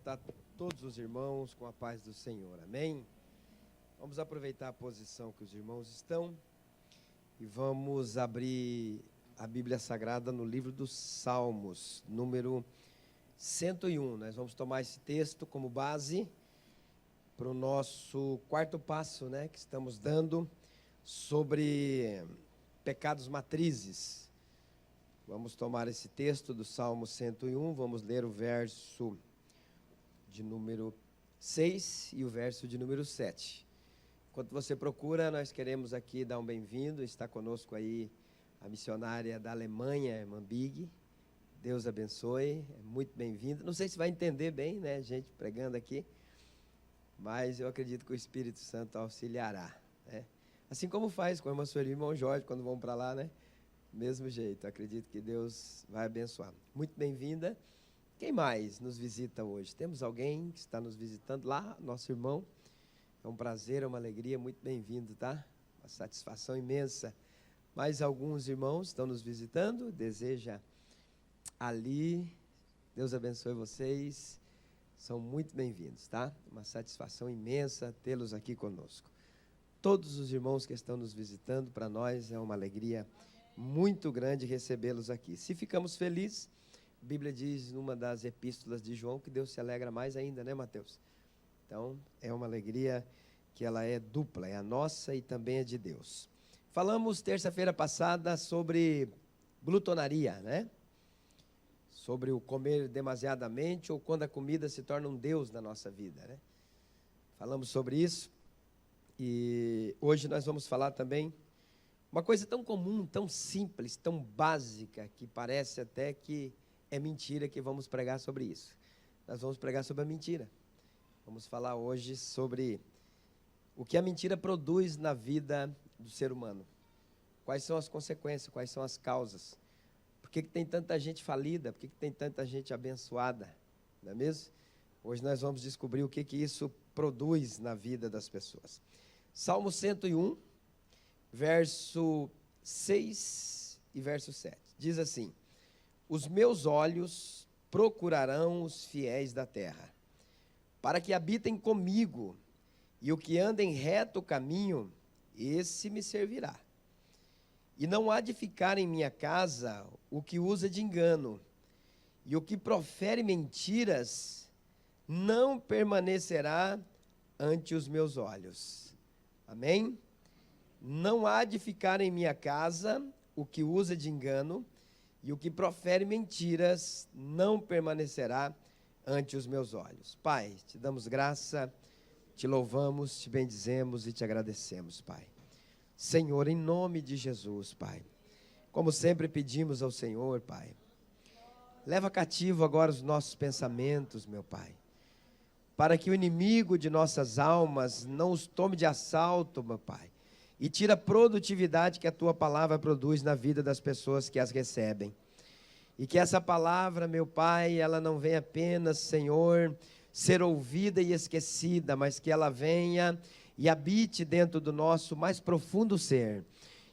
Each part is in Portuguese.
cumprimentar todos os irmãos com a paz do Senhor, amém? Vamos aproveitar a posição que os irmãos estão e vamos abrir a Bíblia Sagrada no livro dos Salmos, número 101. Nós vamos tomar esse texto como base para o nosso quarto passo, que estamos dando sobre pecados matrizes. Vamos tomar esse texto do Salmo 101, vamos ler o verso de número 6 e o verso de número 7. Enquanto você procura, nós queremos aqui dar um bem-vindo. Está conosco aí a missionária da Alemanha, irmã Big. Deus abençoe, é muito bem-vindo. Não sei se vai entender bem, gente pregando aqui, mas eu acredito que o Espírito Santo auxiliará, Assim como faz com a irmã Sueli e o irmão Jorge quando vão para lá, Mesmo jeito, acredito que Deus vai abençoar. Muito bem-vinda. Quem mais nos visita hoje? Temos alguém que está nos visitando lá, nosso irmão. É um prazer, é uma alegria, muito bem-vindo, tá? Uma satisfação imensa. Mais alguns irmãos estão nos visitando, deseja ali. Deus abençoe vocês. São muito bem-vindos, tá? Uma satisfação imensa tê-los aqui conosco. Todos os irmãos que estão nos visitando, para nós é uma alegria muito grande recebê-los aqui. Se ficamos felizes, a Bíblia diz numa das epístolas de João que Deus se alegra mais ainda, Mateus? Então, é uma alegria que ela é dupla, é a nossa e também é de Deus. Falamos terça-feira passada sobre glutonaria, Sobre o comer demasiadamente ou quando a comida se torna um Deus na nossa vida, Falamos sobre isso e hoje nós vamos falar também uma coisa tão comum, tão simples, tão básica, que parece até que é mentira que vamos pregar sobre isso. Nós vamos pregar sobre a mentira. Vamos falar hoje sobre o que a mentira produz na vida do ser humano. Quais são as consequências, quais são as causas. Por que tem tanta gente falida, por que tem tanta gente abençoada, não é mesmo? Hoje nós vamos descobrir o que isso produz na vida das pessoas. Salmo 101. Verso 6 e verso 7, diz assim: os meus olhos procurarão os fiéis da terra, para que habitem comigo, e o que anda em reto caminho, esse me servirá. E não há de ficar em minha casa o que usa de engano, e o que profere mentiras, não permanecerá ante os meus olhos. Amém? Não há de ficar em minha casa o que usa de engano, e o que profere mentiras não permanecerá ante os meus olhos. Pai, te damos graça, te louvamos, te bendizemos e te agradecemos, Pai. Senhor, em nome de Jesus, Pai, como sempre pedimos ao Senhor, Pai, leva cativo agora os nossos pensamentos, meu Pai, para que o inimigo de nossas almas não os tome de assalto, meu Pai, e tira a produtividade que a Tua palavra produz na vida das pessoas que as recebem. E que essa palavra, meu Pai, ela não venha apenas, Senhor, ser ouvida e esquecida, mas que ela venha e habite dentro do nosso mais profundo ser.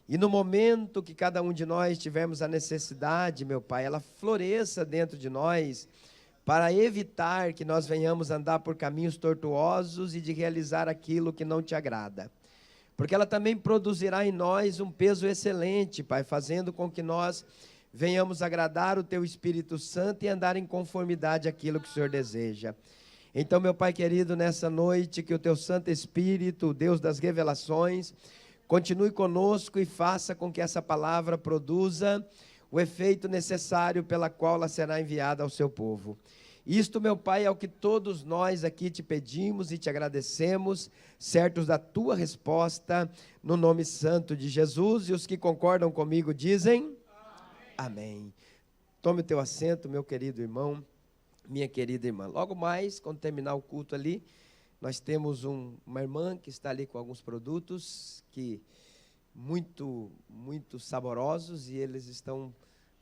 E no momento que cada um de nós tivermos a necessidade, meu Pai, ela floresça dentro de nós, para evitar que nós venhamos andar por caminhos tortuosos e de realizar aquilo que não te agrada. Porque ela também produzirá em nós um peso excelente, Pai, fazendo com que nós venhamos agradar o Teu Espírito Santo e andar em conformidade àquilo que o Senhor deseja. Então, meu Pai querido, nessa noite, que o Teu Santo Espírito, o Deus das revelações, continue conosco e faça com que essa palavra produza o efeito necessário pela qual ela será enviada ao Seu povo. Isto, meu Pai, é o que todos nós aqui te pedimos e te agradecemos, certos da Tua resposta, no nome santo de Jesus. E os que concordam comigo dizem: Amém. Tome o teu assento, meu querido irmão, minha querida irmã. Logo mais, quando terminar o culto ali, nós temos uma irmã que está ali com alguns produtos que muito saborosos, e eles estão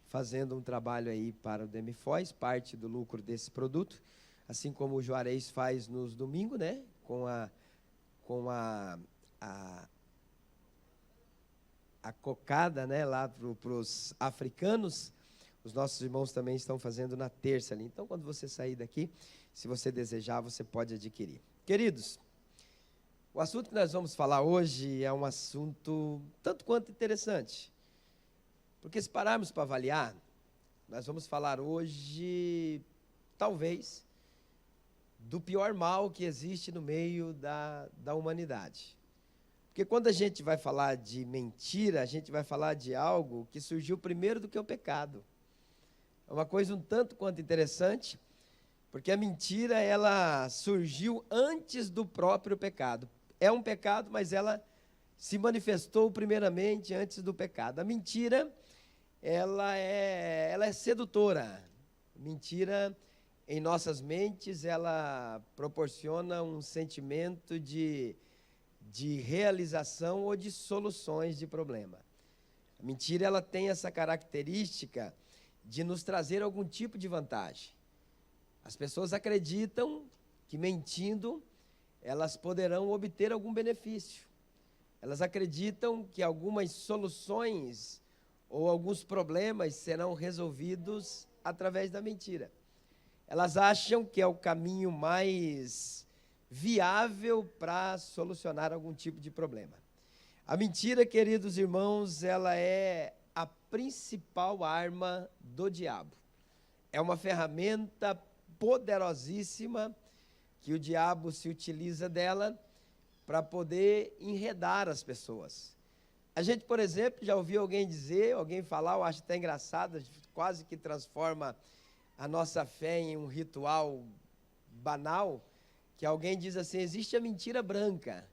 fazendo um trabalho aí para o Demifoz, parte do lucro desse produto, assim como o Juarez faz nos domingos, com a cocada, lá para os africanos. Os nossos irmãos também estão fazendo na terça ali. Então, quando você sair daqui, Se você desejar, você pode adquirir. Queridos, o assunto que nós vamos falar hoje é um assunto tanto quanto interessante. Porque se pararmos para avaliar, nós vamos falar hoje, talvez, do pior mal que existe no meio da humanidade. Porque quando a gente vai falar de mentira, a gente vai falar de algo que surgiu primeiro do que o pecado. É uma coisa um tanto quanto interessante, porque a mentira, ela surgiu antes do próprio pecado. É um pecado, mas ela se manifestou primeiramente antes do pecado. A mentira, ela é sedutora. Mentira, em nossas mentes, ela proporciona um sentimento de realização ou de soluções de problema. A mentira, ela tem essa característica de nos trazer algum tipo de vantagem. As pessoas acreditam que mentindo, elas poderão obter algum benefício. Elas acreditam que algumas soluções ou alguns problemas serão resolvidos através da mentira. Elas acham que é o caminho mais viável para solucionar algum tipo de problema. A mentira, queridos irmãos, ela é a principal arma do diabo. É uma ferramenta poderosíssima que o diabo se utiliza dela para poder enredar as pessoas. A gente, por exemplo, já ouviu alguém dizer, alguém falar, eu acho até engraçado, quase que transforma a nossa fé em um ritual banal, que alguém diz assim, existe a mentira branca.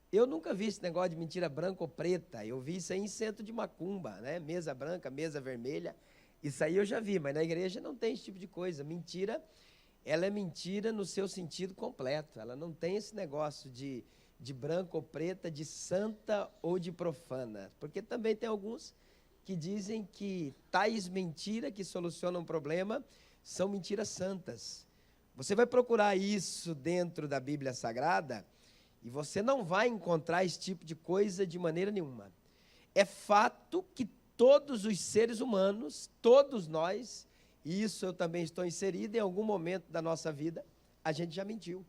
Eu nunca vi esse negócio de mentira branca ou preta, eu vi isso aí em centro de macumba, né? Mesa branca, mesa vermelha, isso aí eu já vi, mas na igreja não tem esse tipo de coisa. Mentira, ela é mentira no seu sentido completo, ela não tem esse negócio de branca ou preta, de santa ou de profana, porque também tem alguns que dizem que tais mentiras que solucionam um problema são mentiras santas. Você vai procurar isso dentro da Bíblia Sagrada e você não vai encontrar esse tipo de coisa de maneira nenhuma. É fato que todos os seres humanos, todos nós, e isso eu também estou inserido, em algum momento da nossa vida, a gente já mentiu.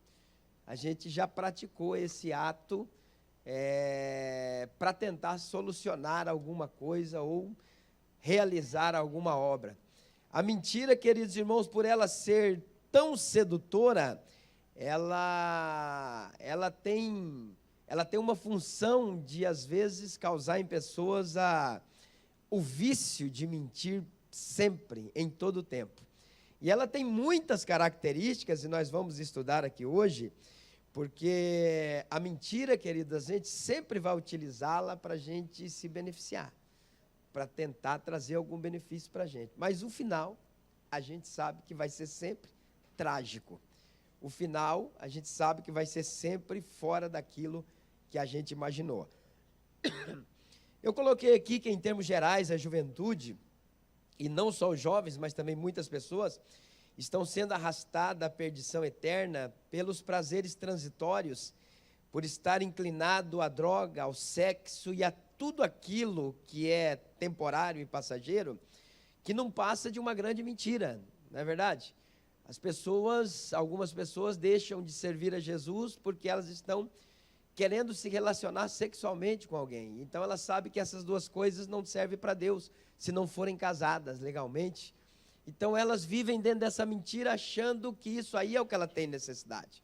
A gente já praticou esse ato para tentar solucionar alguma coisa ou realizar alguma obra. A mentira, queridos irmãos, por ela ser tão sedutora, ela tem uma função de, às vezes, causar em pessoas o vício de mentir sempre, em todo o tempo. E ela tem muitas características, e nós vamos estudar aqui hoje, porque a mentira, queridos, a gente sempre vai utilizá-la para a gente se beneficiar, para tentar trazer algum benefício para a gente. Mas o final, a gente sabe que vai ser sempre trágico. O final, a gente sabe que vai ser sempre fora daquilo que a gente imaginou. Eu coloquei aqui que, em termos gerais, a juventude, e não só os jovens, mas também muitas pessoas, estão sendo arrastadas à perdição eterna pelos prazeres transitórios, por estar inclinado à droga, ao sexo e a tudo aquilo que é temporário e passageiro, que não passa de uma grande mentira, não é verdade? Algumas pessoas deixam de servir a Jesus porque elas estão querendo se relacionar sexualmente com alguém. Então elas sabem que essas duas coisas não servem para Deus, se não forem casadas legalmente. Então elas vivem dentro dessa mentira achando que isso aí é o que ela tem necessidade.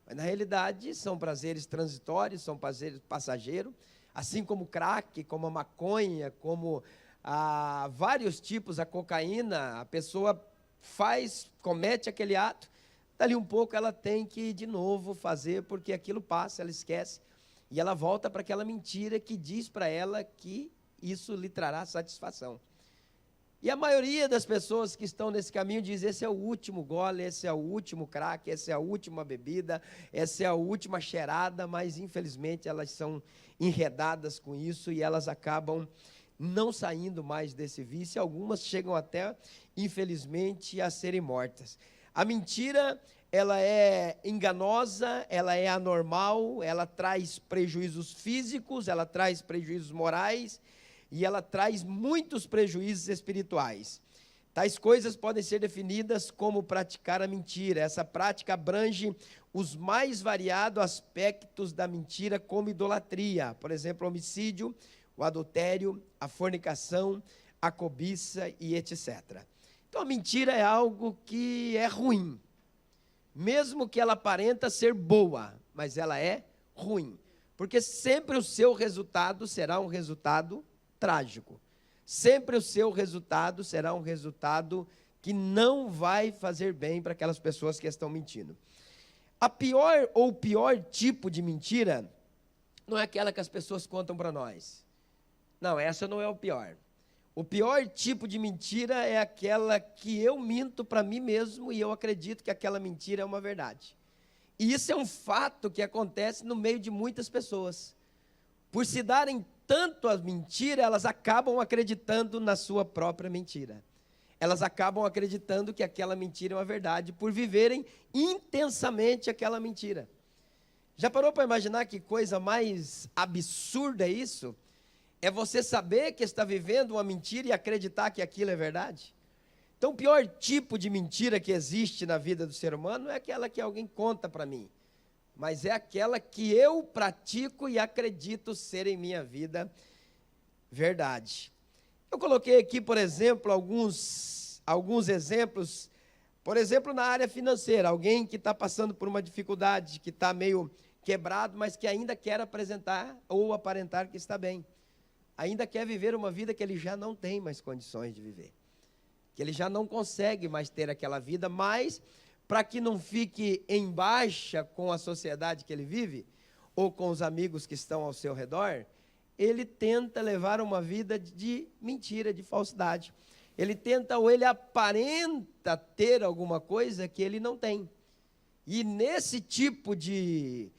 Mas na realidade são prazeres transitórios, são prazeres passageiros, assim como o crack, como a maconha, como vários tipos, a cocaína, a pessoa comete aquele ato, dali um pouco ela tem que de novo fazer, porque aquilo passa, ela esquece, e ela volta para aquela mentira que diz para ela que isso lhe trará satisfação. E a maioria das pessoas que estão nesse caminho diz, esse é o último gole, esse é o último crack, essa é a última bebida, essa é a última cheirada, mas infelizmente elas são enredadas com isso e elas acabam não saindo mais desse vício, algumas chegam até, infelizmente, a serem mortas. A mentira, ela é enganosa, ela é anormal, ela traz prejuízos físicos, ela traz prejuízos morais, e ela traz muitos prejuízos espirituais. Tais coisas podem ser definidas como praticar a mentira. Essa prática abrange os mais variados aspectos da mentira, como idolatria, por exemplo, o homicídio, o adultério, a fornicação, a cobiça e etc. Então, a mentira é algo que é ruim, mesmo que ela aparenta ser boa, mas ela é ruim, porque sempre o seu resultado será um resultado trágico. Sempre o seu resultado será um resultado que não vai fazer bem para aquelas pessoas que estão mentindo. A pior ou pior tipo de mentira não é aquela que as pessoas contam para nós. Não, essa não é o pior. O pior tipo de mentira é aquela que eu minto para mim mesmo e eu acredito que aquela mentira é uma verdade. E isso é um fato que acontece no meio de muitas pessoas. Por se darem tanto a mentira, elas acabam acreditando na sua própria mentira. Elas acabam acreditando que aquela mentira é uma verdade, por viverem intensamente aquela mentira. Já parou para imaginar que coisa mais absurda é isso? É você saber que está vivendo uma mentira e acreditar que aquilo é verdade? Então, o pior tipo de mentira que existe na vida do ser humano não é aquela que alguém conta para mim, mas é aquela que eu pratico e acredito ser em minha vida verdade. Eu coloquei aqui, por exemplo, alguns exemplos, por exemplo, na área financeira, alguém que está passando por uma dificuldade, que está meio quebrado, mas que ainda quer apresentar ou aparentar que está bem. Ainda quer viver uma vida que ele já não tem mais condições de viver, que ele já não consegue mais ter aquela vida, mas para que não fique em baixa com a sociedade que ele vive, ou com os amigos que estão ao seu redor, ele tenta levar uma vida de mentira, de falsidade. Ele tenta ou ele aparenta ter alguma coisa que ele não tem. E nesse tipo de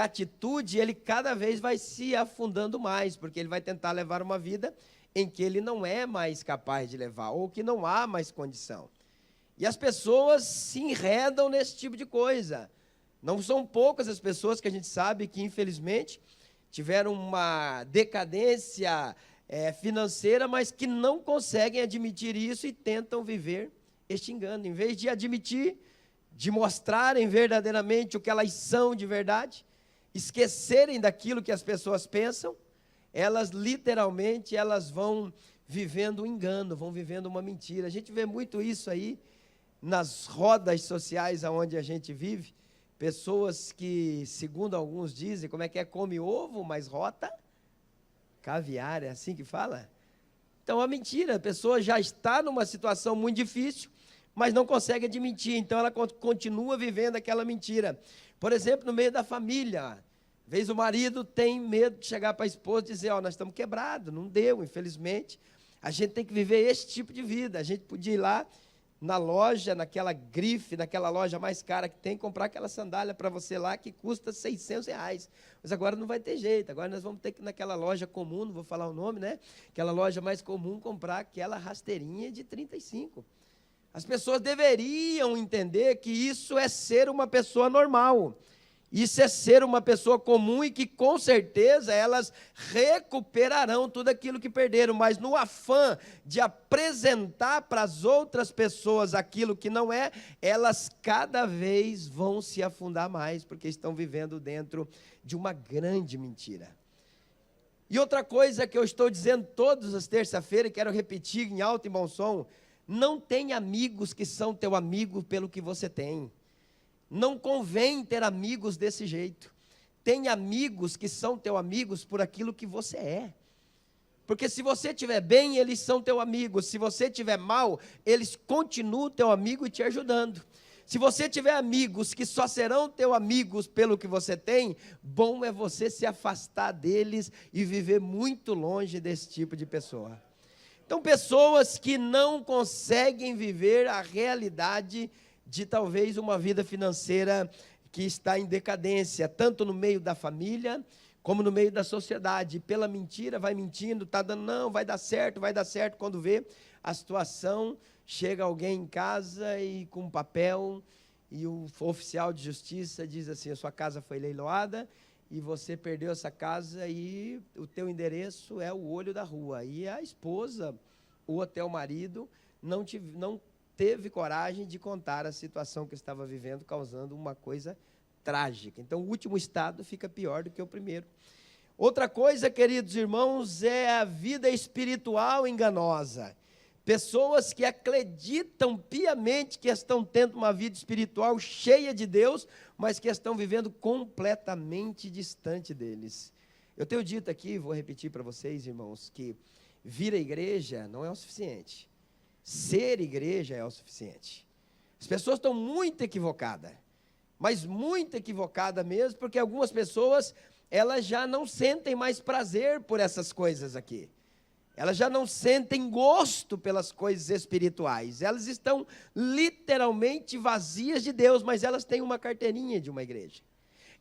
atitude, ele cada vez vai se afundando mais, porque ele vai tentar levar uma vida em que ele não é mais capaz de levar, ou que não há mais condição. E as pessoas se enredam nesse tipo de coisa. Não são poucas as pessoas que a gente sabe que, infelizmente, tiveram uma decadência financeira, mas que não conseguem admitir isso e tentam viver este engano. Em vez de admitir, de mostrarem verdadeiramente o que elas são de verdade, esquecerem daquilo que as pessoas pensam, elas literalmente vão vivendo um engano, vão vivendo uma mentira. A gente vê muito isso aí nas rodas sociais onde a gente vive, pessoas que, segundo alguns dizem, como é que é, come ovo, mas rota caviar, é assim que fala? Então, a mentira, a pessoa já está numa situação muito difícil, mas não consegue admitir, então ela continua vivendo aquela mentira. Por exemplo, no meio da família, às vezes o marido tem medo de chegar para a esposa e dizer, nós estamos quebrados, não deu, infelizmente, a gente tem que viver esse tipo de vida. A gente podia ir lá na loja, naquela grife, naquela loja mais cara que tem, comprar aquela sandália para você lá que custa R$600. Mas agora não vai ter jeito, agora nós vamos ter que ir naquela loja comum, não vou falar o nome, né? Aquela loja mais comum, comprar aquela rasteirinha de 35. As pessoas deveriam entender que isso é ser uma pessoa normal. Isso é ser uma pessoa comum e que, com certeza, elas recuperarão tudo aquilo que perderam. Mas no afã de apresentar para as outras pessoas aquilo que não é, elas cada vez vão se afundar mais, porque estão vivendo dentro de uma grande mentira. E outra coisa que eu estou dizendo todas as terças-feiras, e quero repetir em alto e bom som, não tem amigos que são teu amigo pelo que você tem. Não convém ter amigos desse jeito. Tem amigos que são teus amigos por aquilo que você é. Porque se você estiver bem, eles são teu amigo. Se você estiver mal, eles continuam teu amigo e te ajudando. Se você tiver amigos que só serão teus amigos pelo que você tem, bom é você se afastar deles e viver muito longe desse tipo de pessoa. Então, pessoas que não conseguem viver a realidade de talvez uma vida financeira que está em decadência, tanto no meio da família, como no meio da sociedade. Pela mentira, vai mentindo, está dando, não, vai dar certo, quando vê a situação, chega alguém em casa e com um papel, e o oficial de justiça diz assim, a sua casa foi leiloada, e você perdeu essa casa, e o teu endereço é o olho da rua. E a esposa, ou até o marido, não teve coragem de contar a situação que estava vivendo, causando uma coisa trágica. Então, o último estado fica pior do que o primeiro. Outra coisa, queridos irmãos, é a vida espiritual enganosa. Pessoas que acreditam piamente que estão tendo uma vida espiritual cheia de Deus, mas que estão vivendo completamente distante deles. Eu tenho dito aqui, vou repetir para vocês, irmãos, que vir à igreja não é o suficiente. Ser igreja é o suficiente. As pessoas estão muito equivocadas, mas muito equivocadas mesmo, porque algumas pessoas, elas já não sentem mais prazer por essas coisas aqui. Elas já não sentem gosto pelas coisas espirituais. Elas estão literalmente vazias de Deus, mas elas têm uma carteirinha de uma igreja.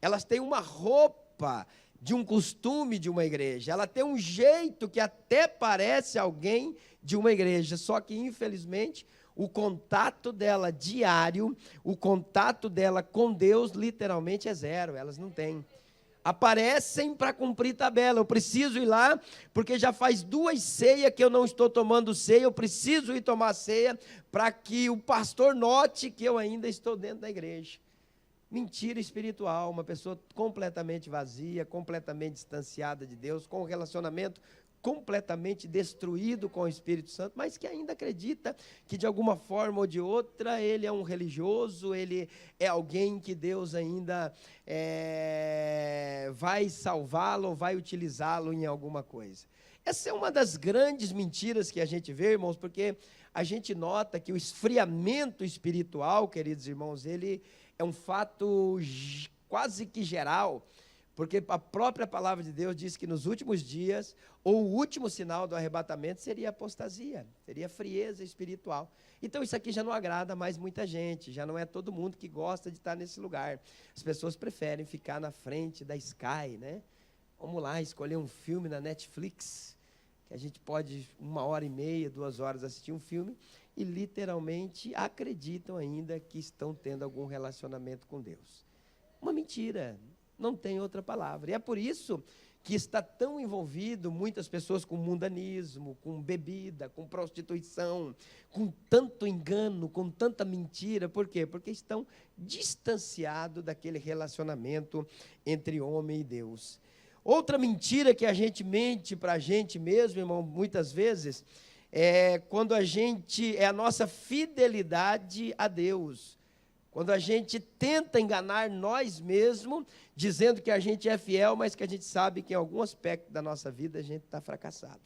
Elas têm uma roupa de um costume de uma igreja. Ela tem um jeito que até parece alguém de uma igreja, só que infelizmente o contato dela diário, o contato dela com Deus literalmente é zero. Elas não têm. Aparecem para cumprir tabela. Eu preciso ir lá, porque já faz 2 ceias que eu não estou tomando ceia. Eu preciso ir tomar ceia para que o pastor note que eu ainda estou dentro da igreja. Mentira espiritual, uma pessoa completamente vazia, completamente distanciada de Deus, com um relacionamento completamente destruído com o Espírito Santo, mas que ainda acredita que de alguma forma ou de outra ele é um religioso, ele é alguém que Deus ainda vai salvá-lo ou vai utilizá-lo em alguma coisa. Essa é uma das grandes mentiras que a gente vê, irmãos, porque a gente nota que o esfriamento espiritual, queridos irmãos, ele é um fato quase que geral, porque a própria palavra de Deus diz que nos últimos dias, ou o último sinal do arrebatamento seria apostasia, seria frieza espiritual. Então isso aqui já não agrada mais muita gente, já não é todo mundo que gosta de estar nesse lugar. As pessoas preferem ficar na frente da Sky, né? Vamos lá, escolher um filme na Netflix, que a gente pode 1h30, 2 horas assistir um filme, e literalmente acreditam ainda que estão tendo algum relacionamento com Deus. Uma mentira, não tem outra palavra. E é por isso que está tão envolvido muitas pessoas com mundanismo, com bebida, com prostituição, com tanto engano, com tanta mentira. Por quê? Porque estão distanciados daquele relacionamento entre homem e Deus. Outra mentira que a gente mente para a gente mesmo, irmão, muitas vezes, é quando é a nossa fidelidade a Deus. Quando a gente tenta enganar nós mesmos, dizendo que a gente é fiel, mas que a gente sabe que em algum aspecto da nossa vida a gente está fracassado.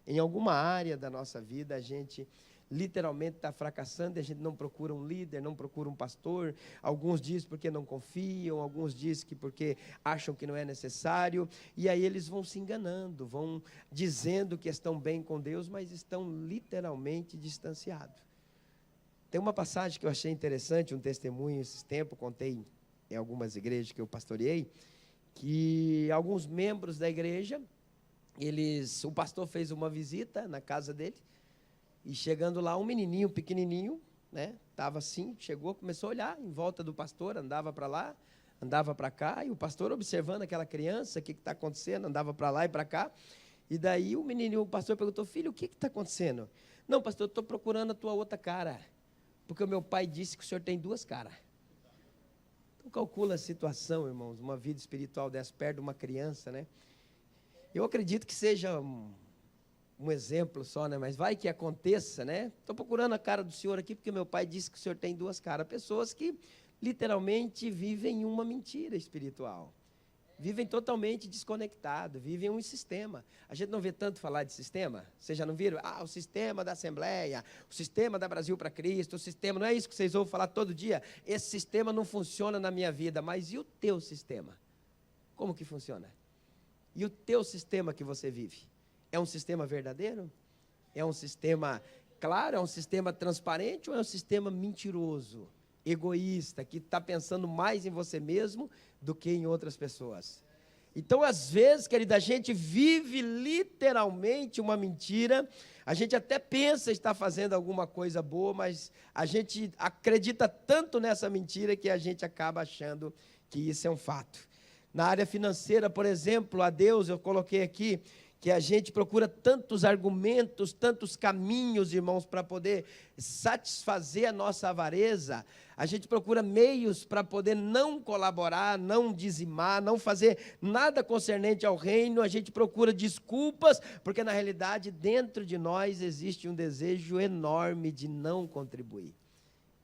Em alguma área da nossa vida a gente literalmente está fracassando, e a gente não procura um líder, não procura um pastor. Alguns dizem porque não confiam, alguns dizem que porque acham que não é necessário, e aí eles vão se enganando, vão dizendo que estão bem com Deus, mas estão literalmente distanciados. Tem uma passagem que eu achei interessante, um testemunho esse tempo, contei em algumas igrejas que eu pastoreei, que alguns membros da igreja, o pastor fez uma visita na casa dele, e chegando lá, um menininho pequenininho, né, estava assim, chegou, começou a olhar em volta do pastor, andava para lá, andava para cá, e o pastor observando aquela criança, o que está acontecendo, andava para lá e para cá, e daí o pastor perguntou: filho, o que está acontecendo? Não, pastor, eu estou procurando a tua outra cara, porque o meu pai disse que o senhor tem 2 caras. Então calcula a situação, irmãos, uma vida espiritual dessa perto de uma criança, né? Eu acredito que seja um exemplo só, né? Mas vai que aconteça, né? Estou procurando a cara do senhor aqui, porque meu pai disse que o senhor tem 2 caras. Pessoas que literalmente vivem uma mentira espiritual. Vivem totalmente desconectados, vivem um sistema. A gente não vê tanto falar de sistema. Vocês já não viram? O sistema da Assembleia, o sistema da Brasil para Cristo, o sistema, não é isso que vocês ouvem falar todo dia? Esse sistema não funciona na minha vida, mas e o teu sistema? Como que funciona? E o teu sistema que você vive? É um sistema verdadeiro? É um sistema claro? É um sistema transparente ou é um sistema mentiroso, egoísta, que está pensando mais em você mesmo do que em outras pessoas? Então, às vezes, querida, a gente vive literalmente uma mentira. A gente até pensa estar fazendo alguma coisa boa, mas a gente acredita tanto nessa mentira que a gente acaba achando que isso é um fato. Na área financeira, por exemplo, a Deus, eu coloquei aqui que a gente procura tantos argumentos, tantos caminhos, irmãos, para poder satisfazer a nossa avareza, a gente procura meios para poder não colaborar, não dizimar, não fazer nada concernente ao reino, a gente procura desculpas, porque na realidade dentro de nós existe um desejo enorme de não contribuir.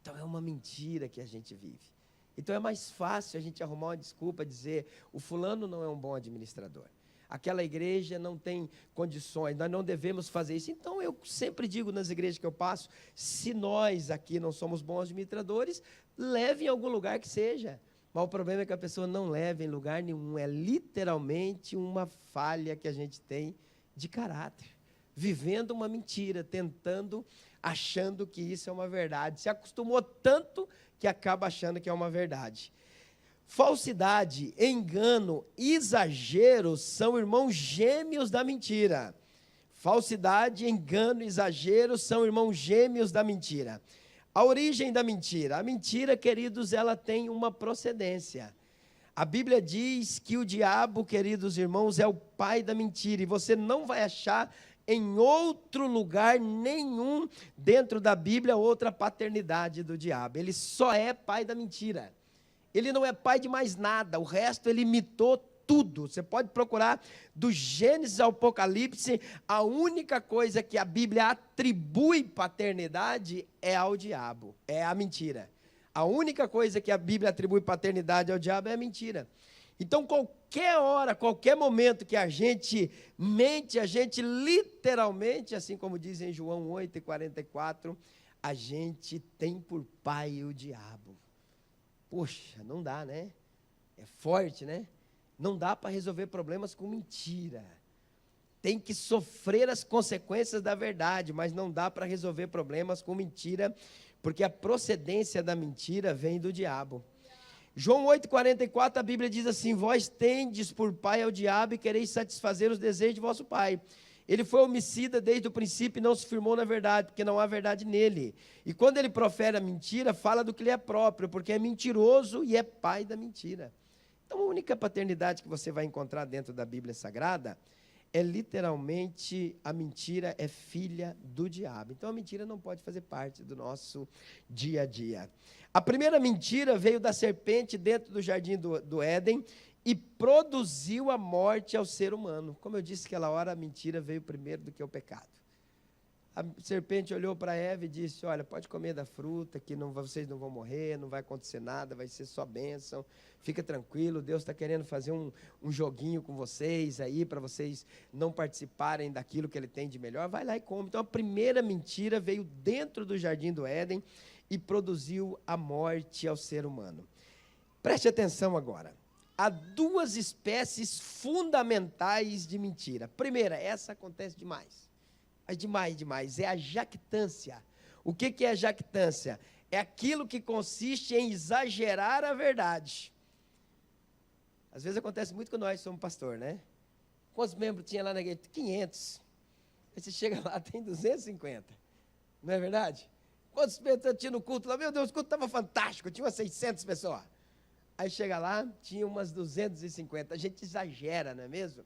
Então é uma mentira que a gente vive. Então é mais fácil a gente arrumar uma desculpa, dizer, o fulano não é um bom administrador. Aquela igreja não tem condições, nós não devemos fazer isso. Então, eu sempre digo nas igrejas que eu passo, se nós aqui não somos bons administradores, leve em algum lugar que seja. Mas o problema é que a pessoa não leva em lugar nenhum, é literalmente uma falha que a gente tem de caráter. Vivendo uma mentira, tentando, achando que isso é uma verdade. Se acostumou tanto que acaba achando que é uma verdade. Falsidade, engano, exagero são irmãos gêmeos da mentira. Falsidade, engano, exagero são irmãos gêmeos da mentira. A origem da mentira. A mentira, queridos, ela tem uma procedência. A Bíblia diz que o diabo, queridos irmãos, é o pai da mentira. E você não vai achar em outro lugar nenhum dentro da Bíblia outra paternidade do diabo. Ele só é pai da mentira. Ele não é pai de mais nada, o resto ele imitou tudo. Você pode procurar do Gênesis ao Apocalipse, a única coisa que a Bíblia atribui paternidade é ao diabo, é a mentira. A única coisa que a Bíblia atribui paternidade ao diabo é a mentira. Então, qualquer hora, qualquer momento que a gente mente, a gente literalmente, assim como diz em João 8:44, a gente tem por pai o diabo. Poxa, não dá, né? É forte, né? Não dá para resolver problemas com mentira. Tem que sofrer as consequências da verdade, mas não dá para resolver problemas com mentira, porque a procedência da mentira vem do diabo. João 8:44, a Bíblia diz assim: vós tendes por pai ao diabo e quereis satisfazer os desejos de vosso pai. Ele foi homicida desde o princípio e não se firmou na verdade, porque não há verdade nele. E quando ele profere a mentira, fala do que lhe é próprio, porque é mentiroso e é pai da mentira. Então, a única paternidade que você vai encontrar dentro da Bíblia Sagrada é literalmente a mentira é filha do diabo. Então, a mentira não pode fazer parte do nosso dia a dia. A primeira mentira veio da serpente dentro do jardim do Éden, e produziu a morte ao ser humano. Como eu disse aquela hora, a mentira veio primeiro do que o pecado. A serpente olhou para Eva e disse, olha, pode comer da fruta, que vocês não vão morrer, não vai acontecer nada, vai ser só bênção, fica tranquilo, Deus está querendo fazer um joguinho com vocês aí, para vocês não participarem daquilo que Ele tem de melhor, vai lá e come. Então a primeira mentira veio dentro do jardim do Éden e produziu a morte ao ser humano. Preste atenção agora. Há duas espécies fundamentais de mentira. Primeira, essa acontece demais. Mas demais. É a jactância. O que é a jactância? É aquilo que consiste em exagerar a verdade. Às vezes acontece muito com nós, somos pastor, né? Quantos membros tinha lá na igreja? 500. Aí você chega lá, tem 250. Não é verdade? Quantos membros tinha no culto lá? Meu Deus, o culto estava fantástico, tinha umas 600 pessoas. Aí chega lá, tinha umas 250. A gente exagera, não é mesmo?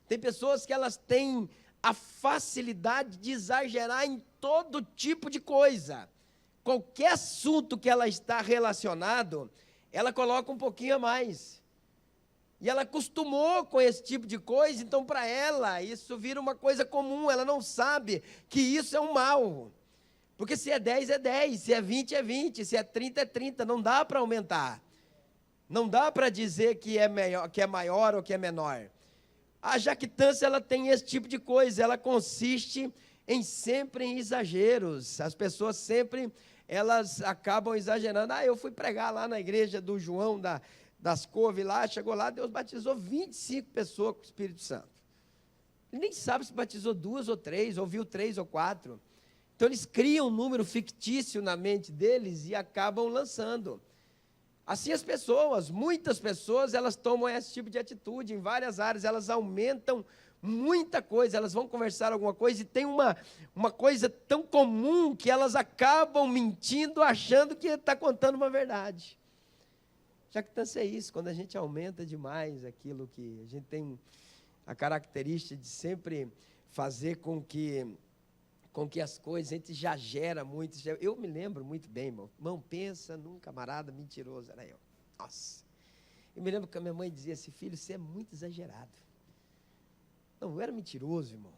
Tem pessoas que elas têm a facilidade de exagerar em todo tipo de coisa. Qualquer assunto que ela está relacionado, ela coloca um pouquinho a mais. E ela acostumou com esse tipo de coisa, então para ela isso vira uma coisa comum, ela não sabe que isso é um mal. Porque se é 10 é 10, se é 20 é 20, se é 30 é 30, não dá para aumentar. Não dá para dizer que é maior ou que é menor. A jactância, ela tem esse tipo de coisa, ela consiste sempre em exageros. As pessoas sempre, elas acabam exagerando. Eu fui pregar lá na igreja do João das Couves lá, chegou lá, Deus batizou 25 pessoas com o Espírito Santo. Ele nem sabe se batizou 2 ou 3, ou viu 3 ou 4. Então eles criam um número fictício na mente deles e acabam lançando. Assim as pessoas, muitas pessoas, elas tomam esse tipo de atitude em várias áreas, elas aumentam muita coisa, elas vão conversar alguma coisa e tem uma coisa tão comum que elas acabam mentindo, achando que está contando uma verdade. Jactância é isso, quando a gente aumenta demais aquilo que a gente tem, a característica de sempre fazer com que as coisas, a gente já gera muito. Eu me lembro muito bem, irmão. Irmão, pensa num camarada mentiroso, era eu. Nossa. Eu me lembro que a minha mãe dizia assim, filho, você é muito exagerado. Não, eu era mentiroso, irmão.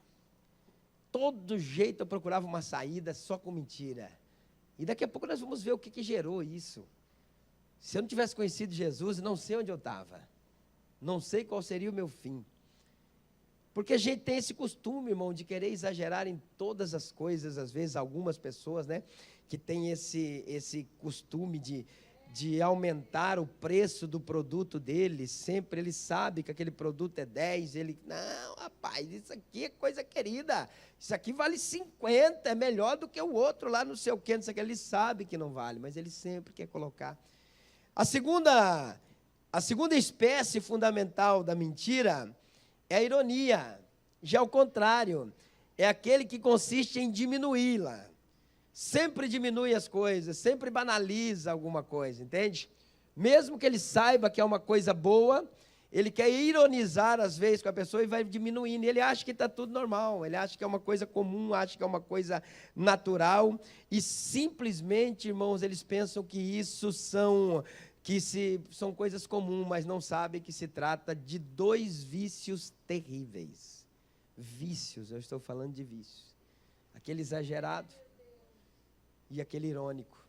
Todo jeito eu procurava uma saída só com mentira. E daqui a pouco nós vamos ver o que gerou isso. Se eu não tivesse conhecido Jesus, não sei onde eu estava. Não sei qual seria o meu fim. Porque a gente tem esse costume, irmão, de querer exagerar em todas as coisas. Às vezes, algumas pessoas, né, que têm esse costume de aumentar o preço do produto dele. Sempre ele sabe que aquele produto é 10. Não, rapaz, isso aqui é coisa querida. Isso aqui vale 50, é melhor do que o outro lá, não sei o quê, não sei o que. Ele sabe que não vale, mas ele sempre quer colocar. A segunda espécie fundamental da mentira é a ironia. Já ao contrário, é aquele que consiste em diminuí-la. Sempre diminui as coisas, sempre banaliza alguma coisa, entende? Mesmo que ele saiba que é uma coisa boa, ele quer ironizar às vezes com a pessoa e vai diminuindo. Ele acha que está tudo normal, ele acha que é uma coisa comum, acha que é uma coisa natural. E simplesmente, irmãos, eles pensam que isso são coisas comuns, mas não sabem que se trata de dois vícios terríveis. Vícios, eu estou falando de vícios. Aquele exagerado e aquele irônico.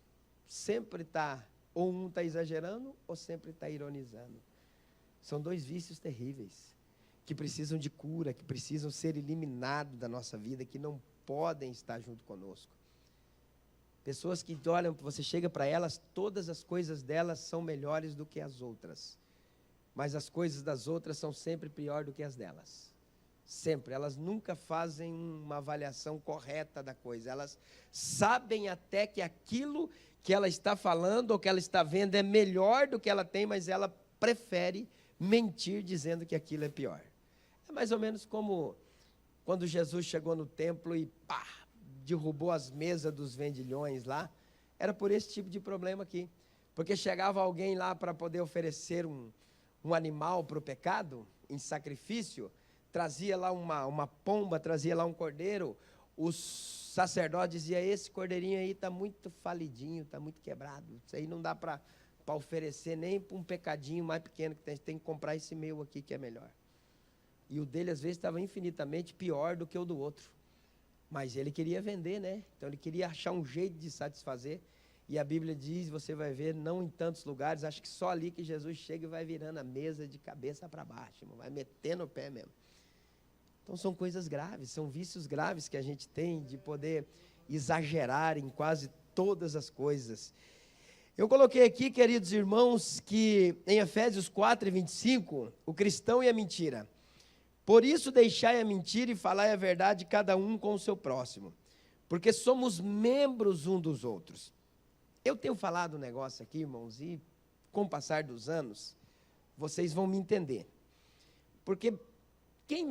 Sempre está, ou um está exagerando, ou sempre está ironizando. São dois vícios terríveis, que precisam de cura, que precisam ser eliminados da nossa vida, que não podem estar junto conosco. Pessoas que olham, você chega para elas, todas as coisas delas são melhores do que as outras. Mas as coisas das outras são sempre pior do que as delas. Sempre. Elas nunca fazem uma avaliação correta da coisa. Elas sabem até que aquilo que ela está falando ou que ela está vendo é melhor do que ela tem, mas ela prefere mentir dizendo que aquilo é pior. É mais ou menos como quando Jesus chegou no templo e derrubou as mesas dos vendilhões lá. Era por esse tipo de problema aqui. Porque chegava alguém lá para poder oferecer um animal para o pecado, em sacrifício, trazia lá uma pomba, trazia lá um cordeiro, os sacerdotes diziam, esse cordeirinho aí está muito falidinho, está muito quebrado, isso aí não dá para oferecer nem para um pecadinho mais pequeno que tem que comprar esse meu aqui que é melhor. E o dele às vezes estava infinitamente pior do que o do outro. Mas ele queria vender, né? Então ele queria achar um jeito de satisfazer. E a Bíblia diz, você vai ver, não em tantos lugares, acho que só ali que Jesus chega e vai virando a mesa de cabeça para baixo, irmão, vai metendo o pé mesmo. Então são coisas graves, são vícios graves que a gente tem de poder exagerar em quase todas as coisas. Eu coloquei aqui, queridos irmãos, que em Efésios 4:25, o cristão e a mentira. Por isso deixai a mentira e falai a verdade cada um com o seu próximo, porque somos membros um dos outros. Eu tenho falado um negócio aqui, irmãos, e com o passar dos anos, vocês vão me entender. Porque quem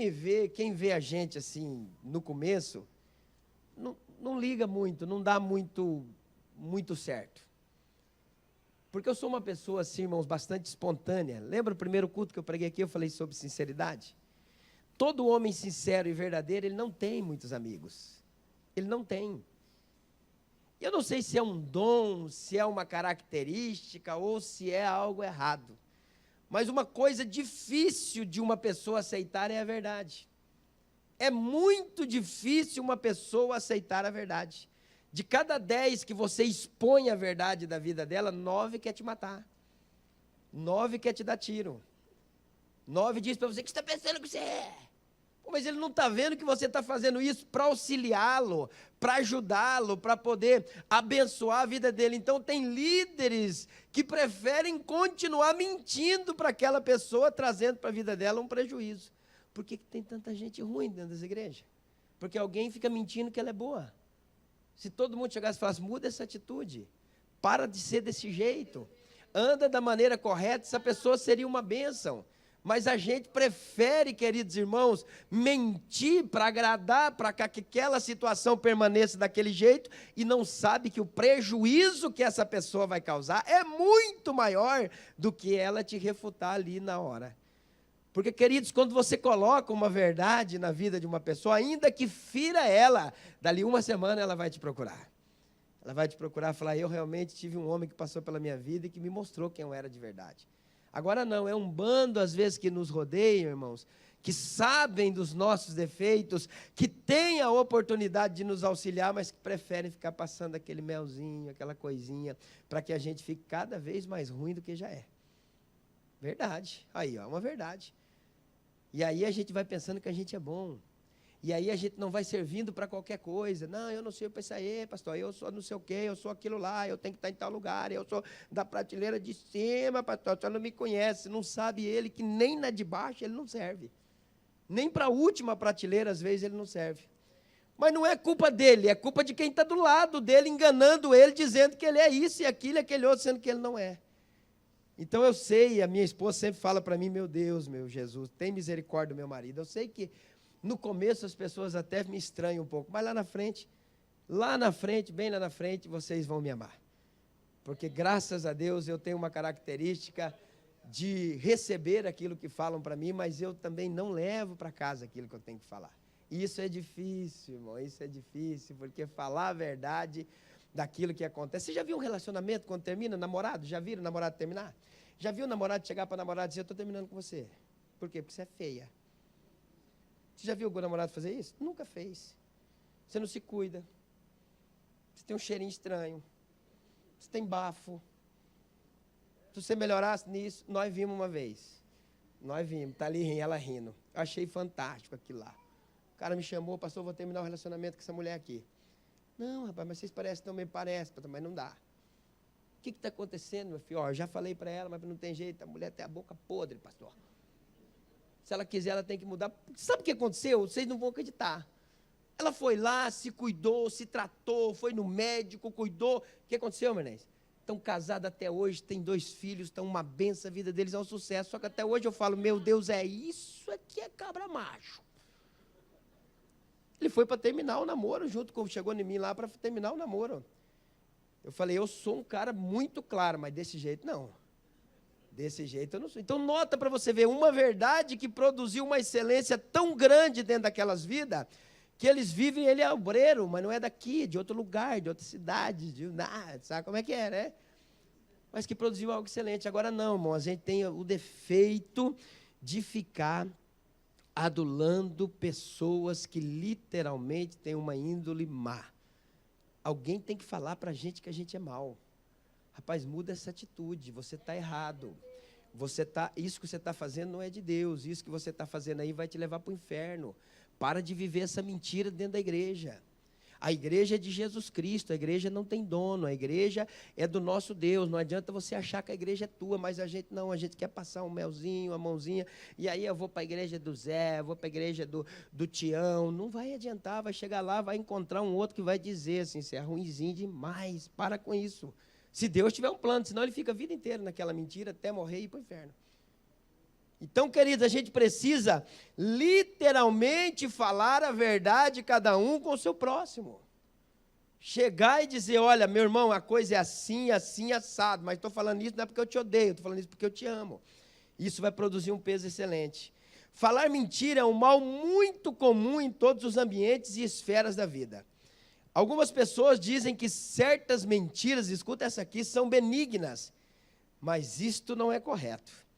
vê a gente assim, no começo, não liga muito, não dá muito certo. Porque eu sou uma pessoa assim, irmãos, bastante espontânea. Lembra o primeiro culto que eu preguei aqui, eu falei sobre sinceridade? Todo homem sincero e verdadeiro, ele não tem muitos amigos. Ele não tem. Eu não sei se é um dom, se é uma característica ou se é algo errado. Mas uma coisa difícil de uma pessoa aceitar é a verdade. É muito difícil uma pessoa aceitar a verdade. De cada 10 que você expõe a verdade da vida dela, 9 quer te matar. 9 quer te dar tiro. 9 diz para você, o que você está pensando que você é? Mas ele não está vendo que você está fazendo isso para auxiliá-lo, para ajudá-lo, para poder abençoar a vida dele. Então tem líderes que preferem continuar mentindo para aquela pessoa, trazendo para a vida dela um prejuízo. Por que tem tanta gente ruim dentro das igrejas? Porque alguém fica mentindo que ela é boa. Se todo mundo chegasse e falasse, muda essa atitude, para de ser desse jeito, anda da maneira correta, essa pessoa seria uma bênção. Mas a gente prefere, queridos irmãos, mentir para agradar, para que aquela situação permaneça daquele jeito, e não sabe que o prejuízo que essa pessoa vai causar é muito maior do que ela te refutar ali na hora. Porque, queridos, quando você coloca uma verdade na vida de uma pessoa, ainda que fira ela, dali uma semana ela vai te procurar. Ela vai te procurar e falar, eu realmente tive um homem que passou pela minha vida e que me mostrou quem eu era de verdade. Agora não, é um bando, às vezes, que nos rodeia, irmãos, que sabem dos nossos defeitos, que têm a oportunidade de nos auxiliar, mas que preferem ficar passando aquele melzinho, aquela coisinha, para que a gente fique cada vez mais ruim do que já é. Verdade. Aí, ó, uma verdade. E aí a gente vai pensando que a gente é bom. E aí a gente não vai servindo para qualquer coisa. Não, eu não sei para isso aí, pastor. Eu sou não sei o quê, eu sou aquilo lá, eu tenho que estar em tal lugar, eu sou da prateleira de cima, pastor. O senhor não me conhece, não sabe ele que nem na de baixo ele não serve. Nem para a última prateleira, às vezes, ele não serve. Mas não é culpa dele, é culpa de quem está do lado dele, enganando ele, dizendo que ele é isso e aquilo e aquele outro, sendo que ele não é. Então eu sei, a minha esposa sempre fala para mim, meu Deus, meu Jesus, tem misericórdia do meu marido. Eu sei que no começo as pessoas até me estranham um pouco, mas lá na frente, bem lá na frente, vocês vão me amar. Porque graças a Deus eu tenho uma característica de receber aquilo que falam para mim, mas eu também não levo para casa aquilo que eu tenho que falar. E isso é difícil, irmão, isso é difícil, porque falar a verdade daquilo que acontece. Você já viu um relacionamento quando termina, namorado? Já viram namorado terminar? Já viu o namorado chegar para a namorada e dizer, eu estou terminando com você? Por quê? Porque você é feia. Você já viu algum namorado fazer isso? Nunca fez. Você não se cuida. Você tem um cheirinho estranho. Você tem bafo. Se você melhorasse nisso, nós vimos uma vez. Nós vimos, está ali ela rindo. Eu achei fantástico aquilo lá. O cara me chamou, pastor, vou terminar o relacionamento com essa mulher aqui. Não, rapaz, mas vocês parecem, também parece, mas não dá. O que está acontecendo, meu filho? Ó, eu já falei para ela, mas não tem jeito, a mulher tem a boca podre, pastor. Se ela quiser, ela tem que mudar. Sabe o que aconteceu? Vocês não vão acreditar. Ela foi lá, se cuidou, se tratou, foi no médico, cuidou. O que aconteceu, Menezes? Estão casados até hoje, têm 2 filhos, estão uma benção, a vida deles é um sucesso. Só que até hoje eu falo, meu Deus, é isso aqui é cabra macho. Ele foi para terminar o namoro, chegou em mim lá para terminar o namoro. Eu falei, eu sou um cara muito claro, mas desse jeito não. Desse jeito eu não sou. Então nota para você ver, uma verdade que produziu uma excelência tão grande dentro daquelas vidas, que eles vivem, ele é obreiro, mas não é daqui, de outro lugar, de outra cidade, sabe como é que é, né? Mas que produziu algo excelente. Agora não, irmão, a gente tem o defeito de ficar adulando pessoas que literalmente têm uma índole má. Alguém tem que falar para a gente que a gente é mau. Rapaz, muda essa atitude, você está errado. Isso que você está fazendo não é de Deus, isso que você está fazendo aí vai te levar para o inferno. Para de viver essa mentira dentro da igreja. A igreja é de Jesus Cristo, a igreja não tem dono, a igreja é do nosso Deus. Não adianta você achar que a igreja é tua, mas a gente não, a gente quer passar um melzinho, uma mãozinha, e aí eu vou para a igreja do Zé, vou para a igreja do Tião. Não vai adiantar, vai chegar lá, vai encontrar um outro que vai dizer assim, você é ruinzinho demais, para com isso. Se Deus tiver um plano, senão ele fica a vida inteira naquela mentira, até morrer e ir para o inferno. Então, queridos, a gente precisa literalmente falar a verdade, cada um com o seu próximo. Chegar e dizer, olha, meu irmão, a coisa é assim, assim, assado, mas estou falando isso não é porque eu te odeio, estou falando isso porque eu te amo. Isso vai produzir um peso excelente. Falar mentira é um mal muito comum em todos os ambientes e esferas da vida. Algumas pessoas dizem que certas mentiras, escuta essa aqui, são benignas, mas isto não é correto.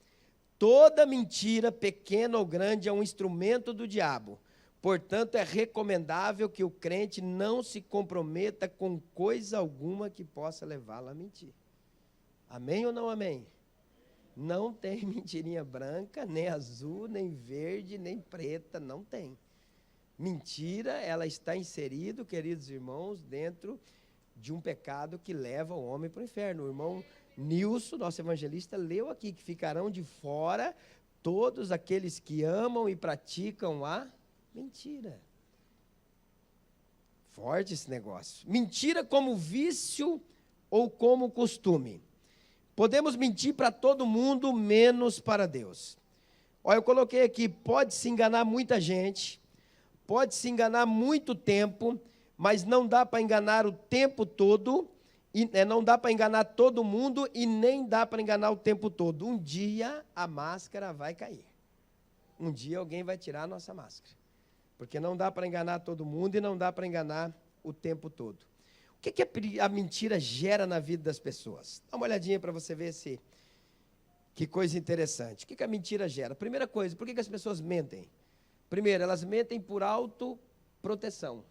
Toda mentira, pequena ou grande, é um instrumento do diabo. Portanto, é recomendável que o crente não se comprometa com coisa alguma que possa levá-lo a mentir. Amém ou não amém? Não tem mentirinha branca, nem azul, nem verde, nem preta, não tem. Mentira, ela está inserida, queridos irmãos, dentro de um pecado que leva o homem para o inferno. O irmão Nilson, nosso evangelista, leu aqui que ficarão de fora todos aqueles que amam e praticam a mentira. Forte esse negócio. Mentira como vício ou como costume. Podemos mentir para todo mundo, menos para Deus. Olha, eu coloquei aqui, pode se enganar muita gente, pode se enganar muito tempo, mas não dá para enganar o tempo todo, não dá para enganar todo mundo e nem dá para enganar o tempo todo. Um dia a máscara vai cair. um dia alguém vai tirar a nossa máscara. Porque não dá para enganar todo mundo e não dá para enganar o tempo todo. O que a mentira gera na vida das pessoas? Dá uma olhadinha para você ver que coisa interessante. O que a mentira gera? Primeira coisa, por que as pessoas mentem? Primeiro, elas mentem por autoproteção.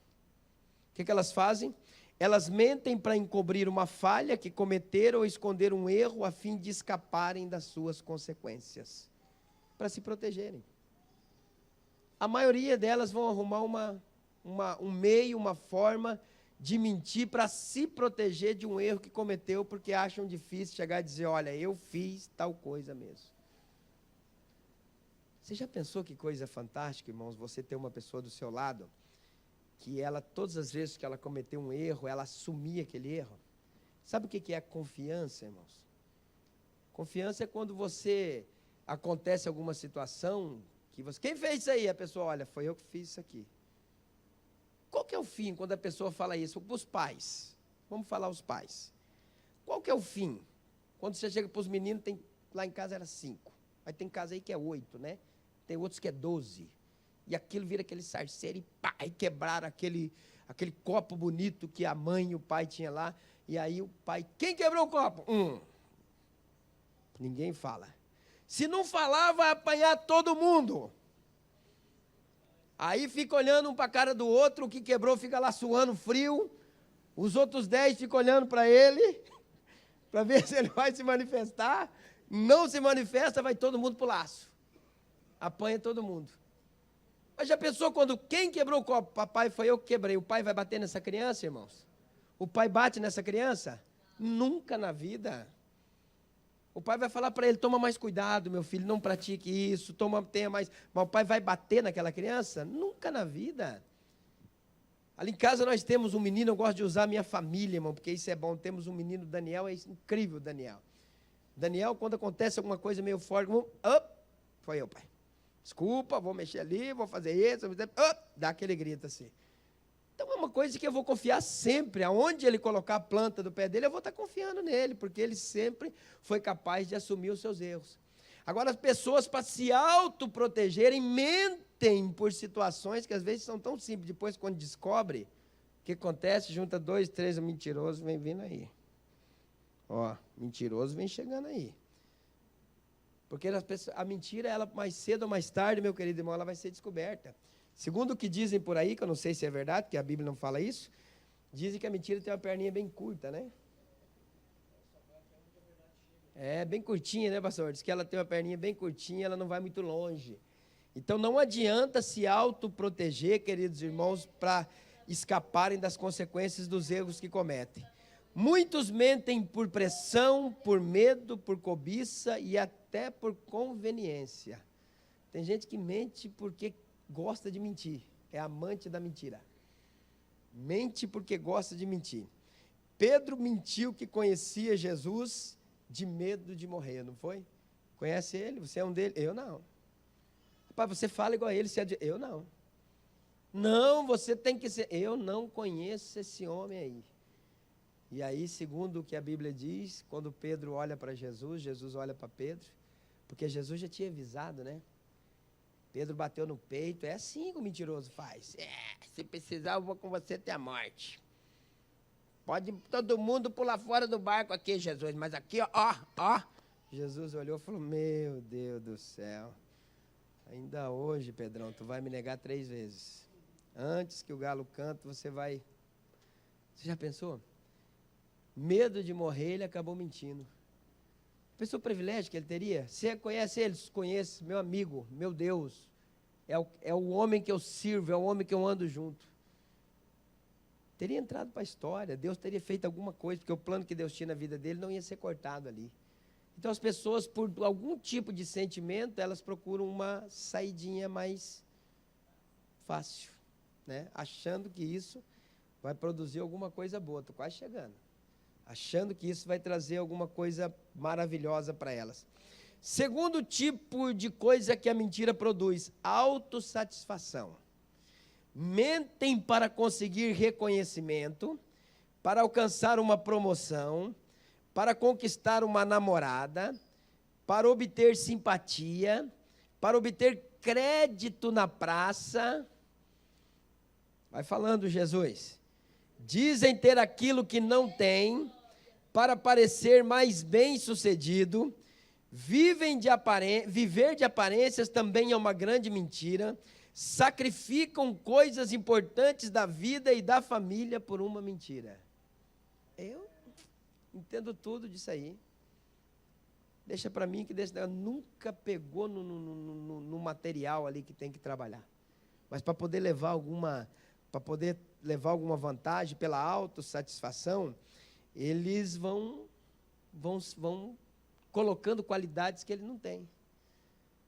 O que elas fazem? Elas mentem para encobrir uma falha que cometeram ou esconder um erro a fim de escaparem das suas consequências, para se protegerem. A maioria delas vão arrumar um meio, uma forma de mentir para se proteger de um erro que cometeu, porque acham difícil chegar e dizer, olha, eu fiz tal coisa mesmo. Você já pensou que coisa fantástica, irmãos, você ter uma pessoa do seu lado, que ela, todas as vezes que ela cometeu um erro, ela assumia aquele erro? Sabe o que é confiança, irmãos? Confiança é quando acontece alguma situação, quem fez isso aí? A pessoa, olha, foi eu que fiz isso aqui. Qual que é o fim quando a pessoa fala isso? Para os pais. Vamos falar os pais. Qual que é o fim? Quando você chega para os meninos, lá em casa era 5. Aí tem casa aí que é 8, né? Tem outros que é 12. E aquilo vira aquele sarceiro e pá, e quebraram aquele copo bonito que a mãe e o pai tinham lá. E aí o pai, quem quebrou o copo? Ninguém fala. Se não falar, vai apanhar todo mundo. Aí fica olhando um para a cara do outro, o que quebrou fica lá suando frio, os outros 10 ficam olhando para ele, para ver se ele vai se manifestar. Não se manifesta, vai todo mundo para o laço. Apanha todo mundo. Mas já pensou quando quem quebrou o copo? Papai, foi eu que quebrei. O pai vai bater nessa criança, irmãos? O pai bate nessa criança? Nunca na vida. O pai vai falar para ele, toma mais cuidado, meu filho, não pratique isso, tenha mais... Mas o pai vai bater naquela criança? Nunca na vida. Ali em casa nós temos um menino, eu gosto de usar a minha família, irmão, porque isso é bom. Temos um menino, Daniel, é incrível, Daniel. Daniel, quando acontece alguma coisa meio forte, foi eu, pai. Desculpa, vou mexer ali, vou fazer isso, dá aquele grito assim. Então é uma coisa que eu vou confiar sempre. Aonde ele colocar a planta do pé dele, eu vou estar confiando nele, porque ele sempre foi capaz de assumir os seus erros. Agora, as pessoas, para se autoprotegerem, mentem por situações que às vezes são tão simples. Depois, quando descobre, o que acontece? Junta 2, 3, o mentiroso vem vindo aí. Ó, mentiroso vem chegando aí. Porque a mentira, ela mais cedo ou mais tarde, meu querido irmão, ela vai ser descoberta. Segundo o que dizem por aí, que eu não sei se é verdade, porque a Bíblia não fala isso, dizem que a mentira tem uma perninha bem curta, né? É, bem curtinha, né, pastor? Diz que ela tem uma perninha bem curtinha, ela não vai muito longe. Então, não adianta se autoproteger, queridos irmãos, para escaparem das consequências dos erros que cometem. Muitos mentem por pressão, por medo, por cobiça e até por conveniência. Tem gente que mente porque gosta de mentir, é amante da mentira. Mente porque gosta de mentir. Pedro mentiu que conhecia Jesus de medo de morrer, não foi? Conhece ele? Você é um dele? Eu não. Rapaz, você fala igual a ele, você é de... Eu não. Não, você tem que ser... Eu não conheço esse homem aí. E aí, segundo o que a Bíblia diz, quando Pedro olha para Jesus, Jesus olha para Pedro, porque Jesus já tinha avisado, né? Pedro bateu no peito, é assim que o mentiroso faz. Se precisar, eu vou com você até a morte. Pode todo mundo pular fora do barco aqui, Jesus, mas aqui, ó. Jesus olhou e falou, meu Deus do céu, ainda hoje, Pedrão, tu vai me negar 3 vezes. Antes que o galo cante, você vai... Você já pensou? Medo de morrer, ele acabou mentindo. Pensou o privilégio que ele teria? Você conhece ele? Conhece, meu amigo, meu Deus. É o homem que eu sirvo, é o homem que eu ando junto. Teria entrado para a história, Deus teria feito alguma coisa, porque o plano que Deus tinha na vida dele não ia ser cortado ali. Então as pessoas, por algum tipo de sentimento, elas procuram uma saidinha mais fácil, né? Achando que isso vai produzir alguma coisa boa. Estou quase chegando. Achando que isso vai trazer alguma coisa maravilhosa para elas. Segundo tipo de coisa que a mentira produz, autossatisfação. Mentem para conseguir reconhecimento, para alcançar uma promoção, para conquistar uma namorada, para obter simpatia, para obter crédito na praça. Vai falando, Jesus. Dizem ter aquilo que não têm, para parecer mais bem-sucedido. Viver de aparências também é uma grande mentira. Sacrificam coisas importantes da vida e da família por uma mentira. Eu entendo tudo disso aí. Deixa para mim que nunca pegou no material ali que tem que trabalhar. Mas para poder levar alguma vantagem pela autossatisfação, eles vão colocando qualidades que ele não tem.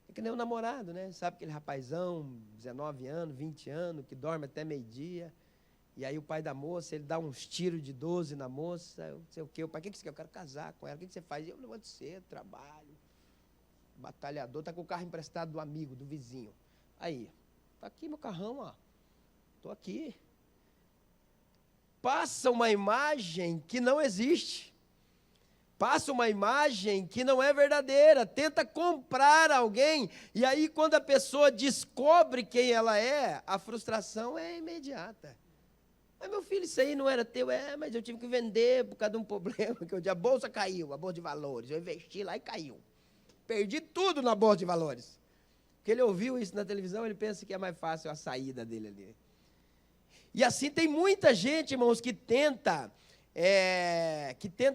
É que nem o namorado, né? Sabe aquele rapazão, 19 anos, 20 anos, que dorme até meio-dia, e aí o pai da moça, ele dá uns tiros de 12 na moça, eu não sei o quê, o pai, o que você quer? Eu quero casar com ela, o que você faz? Eu levanto cedo, trabalho, batalhador, está com o carro emprestado do amigo, do vizinho. Aí, está aqui meu carrão, ó, estou aqui. Passa uma imagem que não existe. Passa uma imagem que não é verdadeira, tenta comprar alguém, e aí quando a pessoa descobre quem ela é, a frustração é imediata. Mas meu filho, isso aí não era teu, mas eu tive que vender por causa de um problema, que a bolsa caiu, a bolsa de valores, eu investi lá e caiu. Perdi tudo na bolsa de valores. Porque ele ouviu isso na televisão, ele pensa que é mais fácil a saída dele ali. E assim tem muita gente, irmãos, que tenta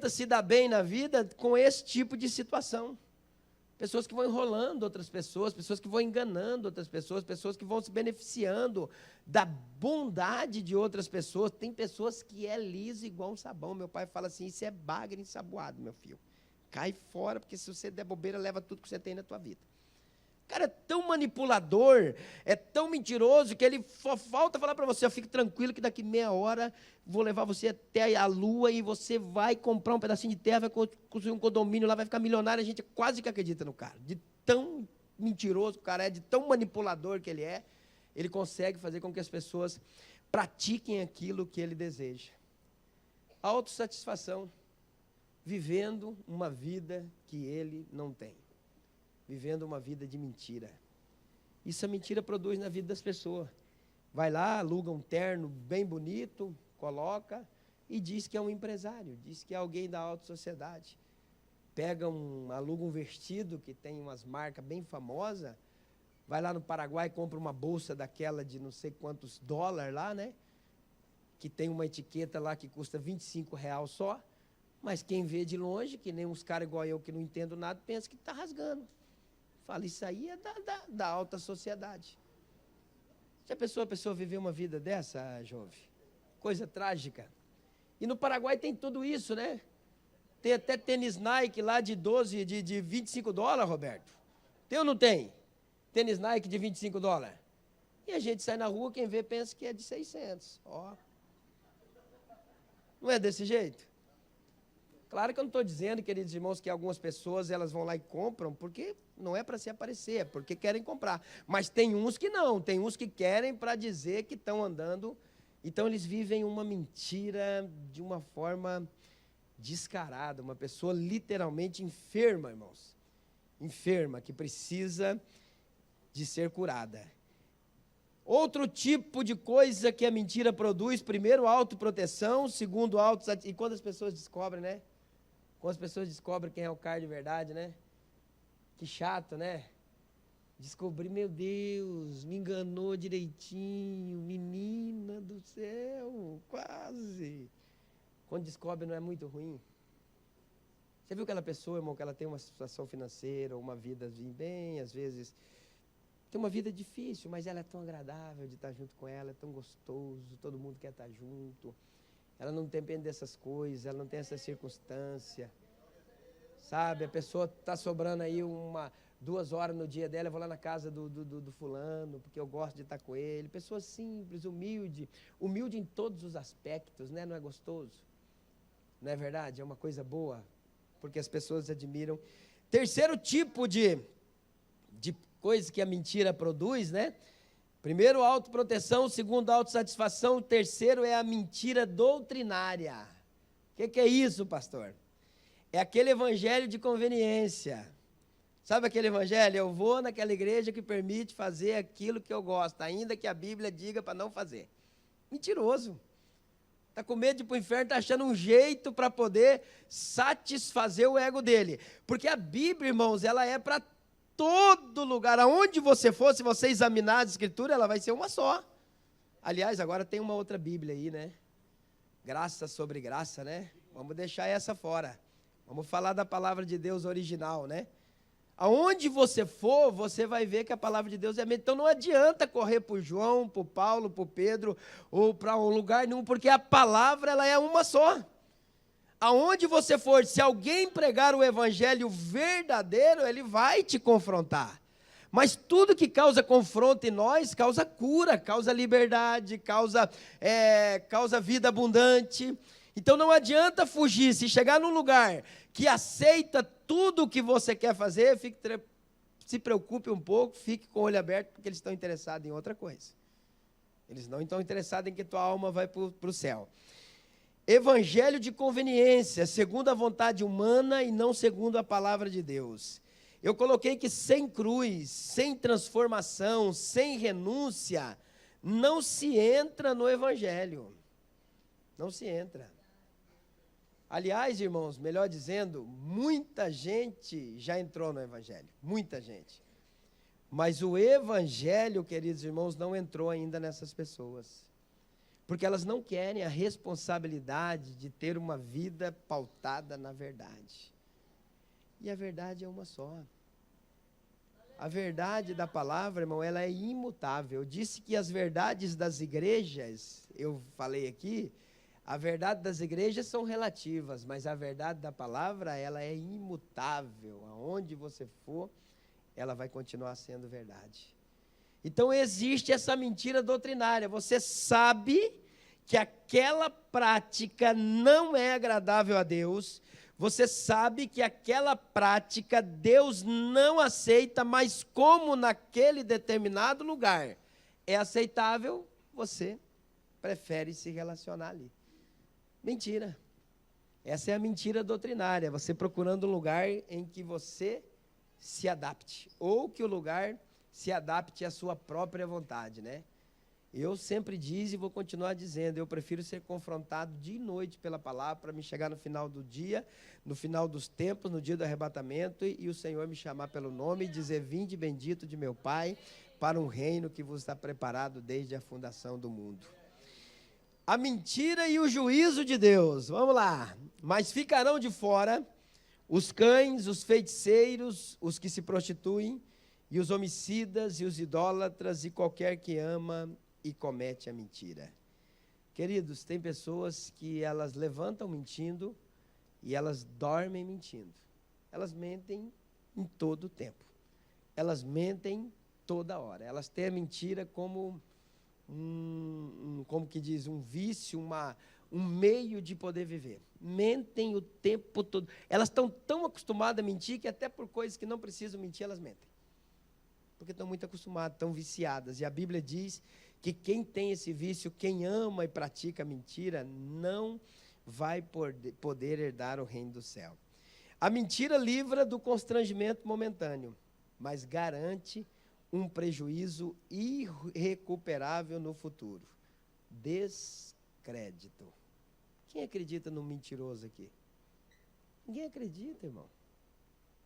se dar bem na vida com esse tipo de situação. Pessoas que vão enrolando outras pessoas que vão enganando outras pessoas que vão se beneficiando da bondade de outras pessoas. Tem pessoas que é liso igual um sabão. Meu pai fala assim, isso é bagre ensaboado, meu filho. Cai fora, porque se você der bobeira, leva tudo que você tem na tua vida. O cara é tão manipulador, é tão mentiroso, que ele só falta falar para você, eu fico tranquilo que daqui meia hora vou levar você até a lua e você vai comprar um pedacinho de terra, vai construir um condomínio lá, vai ficar milionário. A gente quase que acredita no cara. De tão mentiroso que o cara é, de tão manipulador que ele é, ele consegue fazer com que as pessoas pratiquem aquilo que ele deseja. Autossatisfação, vivendo uma vida que ele não tem. Vivendo uma vida de mentira. Isso a mentira produz na vida das pessoas. Vai lá, aluga um terno bem bonito, coloca e diz que é um empresário, diz que é alguém da alta sociedade. Aluga um vestido que tem umas marcas bem famosas, vai lá no Paraguai, compra uma bolsa daquela de não sei quantos dólares lá, né? Que tem uma etiqueta lá que custa R$25 só, mas quem vê de longe, que nem uns caras igual eu que não entendo nada, pensa que está rasgando. Fala, isso aí é da alta sociedade. Já pensou a pessoa viver uma vida dessa, jovem? Coisa trágica. E no Paraguai tem tudo isso, né? Tem até tênis Nike lá de $25, Roberto. Tem ou não tem? Tênis Nike de $25. E a gente sai na rua, quem vê pensa que é de 600. Ó. Não é desse jeito? Claro que eu não estou dizendo, queridos irmãos, que algumas pessoas elas vão lá e compram, porque não é para se aparecer, é porque querem comprar. Mas tem uns que não, tem uns que querem para dizer que estão andando. Então eles vivem uma mentira de uma forma descarada, uma pessoa literalmente enferma, irmãos. Enferma, que precisa de ser curada. Outro tipo de coisa que a mentira produz, primeiro, autoproteção, segundo, autossatisfação. E quando as pessoas descobrem, né? Quando as pessoas descobrem quem é o cara de verdade, né? Que chato, né? Descobri, meu Deus, me enganou direitinho, menina do céu, quase. Quando descobre, não é muito ruim? Você viu aquela pessoa, irmão, que ela tem uma situação financeira, uma vida bem, às vezes, tem uma vida difícil, mas ela é tão agradável de estar junto com ela, é tão gostoso, todo mundo quer estar junto. Ela não depende dessas coisas, ela não tem essa circunstância. Sabe, a pessoa está sobrando aí 2 horas no dia dela, eu vou lá na casa do fulano, porque eu gosto de estar com ele. Pessoa simples, humilde em todos os aspectos, né? Não é gostoso? Não é verdade? É uma coisa boa, porque as pessoas admiram. Terceiro tipo de coisa que a mentira produz, né? Primeiro, autoproteção. Segundo, autossatisfação. Terceiro é a mentira doutrinária. O que é isso, pastor? É aquele evangelho de conveniência. Sabe aquele evangelho? Eu vou naquela igreja que permite fazer aquilo que eu gosto, ainda que a Bíblia diga para não fazer. Mentiroso. Está com medo de ir para o inferno, está achando um jeito para poder satisfazer o ego dele. Porque a Bíblia, irmãos, ela é para todo lugar. Aonde você for, se você examinar a Escritura, ela vai ser uma só. Aliás, agora tem uma outra Bíblia aí, né? Graça sobre graça, né? Vamos deixar essa fora. Vamos falar da palavra de Deus original, né? Aonde você for, você vai ver que a palavra de Deus é mesmo. Então não adianta correr para o João, para o Paulo, para o Pedro, ou para um lugar nenhum, porque a palavra ela é uma só. Aonde você for, se alguém pregar o evangelho verdadeiro, ele vai te confrontar. Mas tudo que causa confronto em nós, causa cura, causa liberdade, causa vida abundante. Então não adianta fugir. Se chegar num lugar que aceita tudo o que você quer fazer, se preocupe um pouco, fique com o olho aberto, porque eles estão interessados em outra coisa. Eles não estão interessados em que tua alma vai para o céu. Evangelho de conveniência, segundo a vontade humana e não segundo a palavra de Deus. Eu coloquei que sem cruz, sem transformação, sem renúncia, não se entra no evangelho. Não se entra. Aliás, irmãos, melhor dizendo, muita gente já entrou no evangelho. Muita gente. Mas o evangelho, queridos irmãos, não entrou ainda nessas pessoas. Porque elas não querem a responsabilidade de ter uma vida pautada na verdade. E a verdade é uma só. A verdade da palavra, irmão, ela é imutável. Eu disse que as verdades das igrejas, eu falei aqui, a verdade das igrejas são relativas, mas a verdade da palavra, ela é imutável. Aonde você for, ela vai continuar sendo verdade. Então existe essa mentira doutrinária. Você sabe que aquela prática não é agradável a Deus. Você sabe que aquela prática Deus não aceita, mas como naquele determinado lugar é aceitável, você prefere se relacionar ali. Mentira. Essa é a mentira doutrinária. Você procurando um lugar em que você se adapte, ou que o lugar se adapte à sua própria vontade, né? Eu sempre disse e vou continuar dizendo, eu prefiro ser confrontado dia e noite pela palavra, para me chegar no final do dia, no final dos tempos, no dia do arrebatamento, e o Senhor me chamar pelo nome e dizer, vinde bendito de meu Pai, para um reino que vos está preparado desde a fundação do mundo. A mentira e o juízo de Deus, vamos lá. Mas ficarão de fora os cães, os feiticeiros, os que se prostituem, e os homicidas, e os idólatras, e qualquer que ama e comete a mentira. Queridos, tem pessoas que elas levantam mentindo, e elas dormem mentindo. Elas mentem em todo o tempo. Elas mentem toda hora. Elas têm a mentira como como que diz, um vício, um meio de poder viver. Mentem o tempo todo. Elas estão tão acostumadas a mentir que até por coisas que não precisam mentir, elas mentem. Porque estão muito acostumadas, estão viciadas. E a Bíblia diz que quem tem esse vício, quem ama e pratica mentira, não vai poder herdar o reino do céu. A mentira livra do constrangimento momentâneo, mas garante um prejuízo irrecuperável no futuro. Descrédito. Quem acredita no mentiroso aqui? Ninguém acredita, irmão.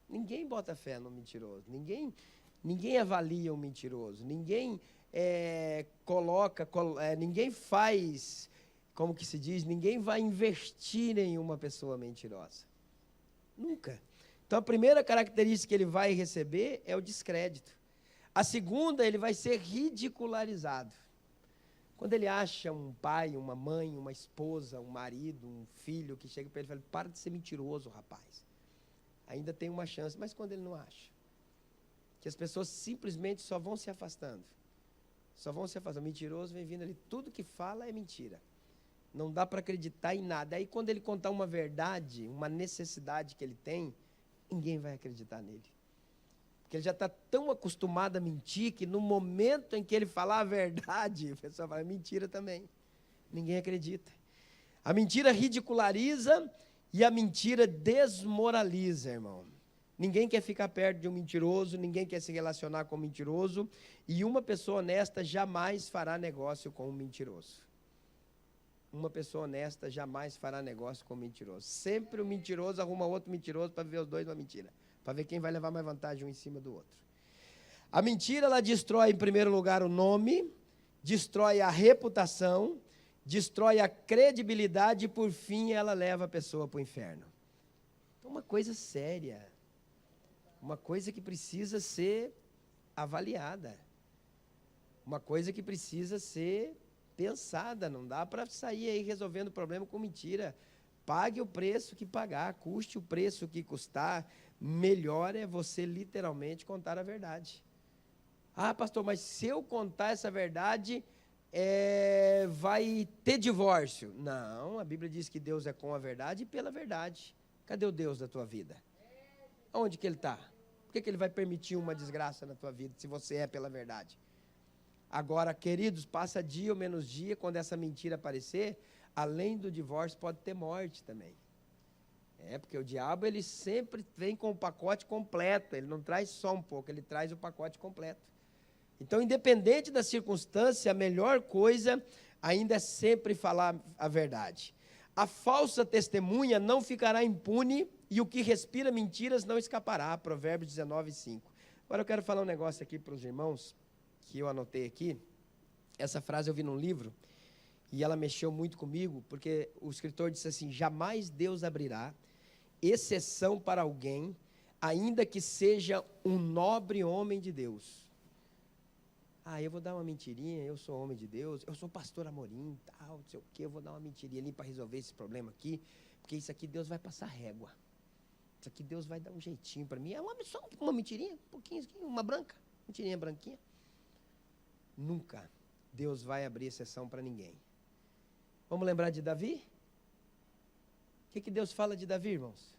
Ninguém bota fé no mentiroso. Ninguém avalia o mentiroso. Ninguém ninguém faz, como que se diz, ninguém vai investir em uma pessoa mentirosa. Nunca. Então a primeira característica que ele vai receber é o descrédito. A segunda, ele vai ser ridicularizado. Quando ele acha um pai, uma mãe, uma esposa, um marido, um filho que chega para ele e fala, para de ser mentiroso, rapaz. Ainda tem uma chance, mas quando ele não acha? Que as pessoas simplesmente só vão se afastando. Só vão se afastando. O mentiroso vem vindo ali, tudo que fala é mentira. Não dá para acreditar em nada. Aí quando ele contar uma verdade, uma necessidade que ele tem, ninguém vai acreditar nele. Porque ele já está tão acostumado a mentir que no momento em que ele falar a verdade, o pessoal fala, mentira também. Ninguém acredita. A mentira ridiculariza e a mentira desmoraliza, irmão. Ninguém quer ficar perto de um mentiroso, ninguém quer se relacionar com um mentiroso, e uma pessoa honesta jamais fará negócio com um mentiroso. Uma pessoa honesta jamais fará negócio com um mentiroso. Sempre o mentiroso arruma outro mentiroso para ver os dois uma mentira, para ver quem vai levar mais vantagem um em cima do outro. A mentira, ela destrói em primeiro lugar o nome, destrói a reputação, destrói a credibilidade e por fim ela leva a pessoa para o inferno. Então, uma coisa séria, uma coisa que precisa ser avaliada, uma coisa que precisa ser pensada, não dá para sair aí resolvendo o problema com mentira. Pague o preço que pagar, custe o preço que custar, melhor é você literalmente contar a verdade. Ah, pastor, mas se eu contar essa verdade, vai ter divórcio. Não, a Bíblia diz que Deus é com a verdade e pela verdade. Cadê o Deus da tua vida? Onde que Ele está? Por que Ele vai permitir uma desgraça na tua vida, se você é pela verdade? Agora, queridos, passa dia ou menos dia, quando essa mentira aparecer, além do divórcio, pode ter morte também. Porque o diabo, ele sempre vem com o pacote completo, ele não traz só um pouco, ele traz o pacote completo. Então, independente da circunstância, a melhor coisa ainda é sempre falar a verdade. A falsa testemunha não ficará impune e o que respira mentiras não escapará. Provérbios 19:5. Agora eu quero falar um negócio aqui para os irmãos, que eu anotei aqui. Essa frase eu vi num livro e ela mexeu muito comigo, porque o escritor disse assim: jamais Deus abrirá exceção para alguém, ainda que seja um nobre homem de Deus. Eu vou dar uma mentirinha, eu sou homem de Deus, eu sou pastor Amorim, tal, não sei o quê, eu vou dar uma mentirinha ali para resolver esse problema aqui, porque isso aqui Deus vai passar régua. Isso aqui Deus vai dar um jeitinho para mim. Só uma mentirinha, um pouquinho, uma branca, mentirinha branquinha. Nunca Deus vai abrir exceção para ninguém. Vamos lembrar de Davi? O que Deus fala de Davi, irmãos?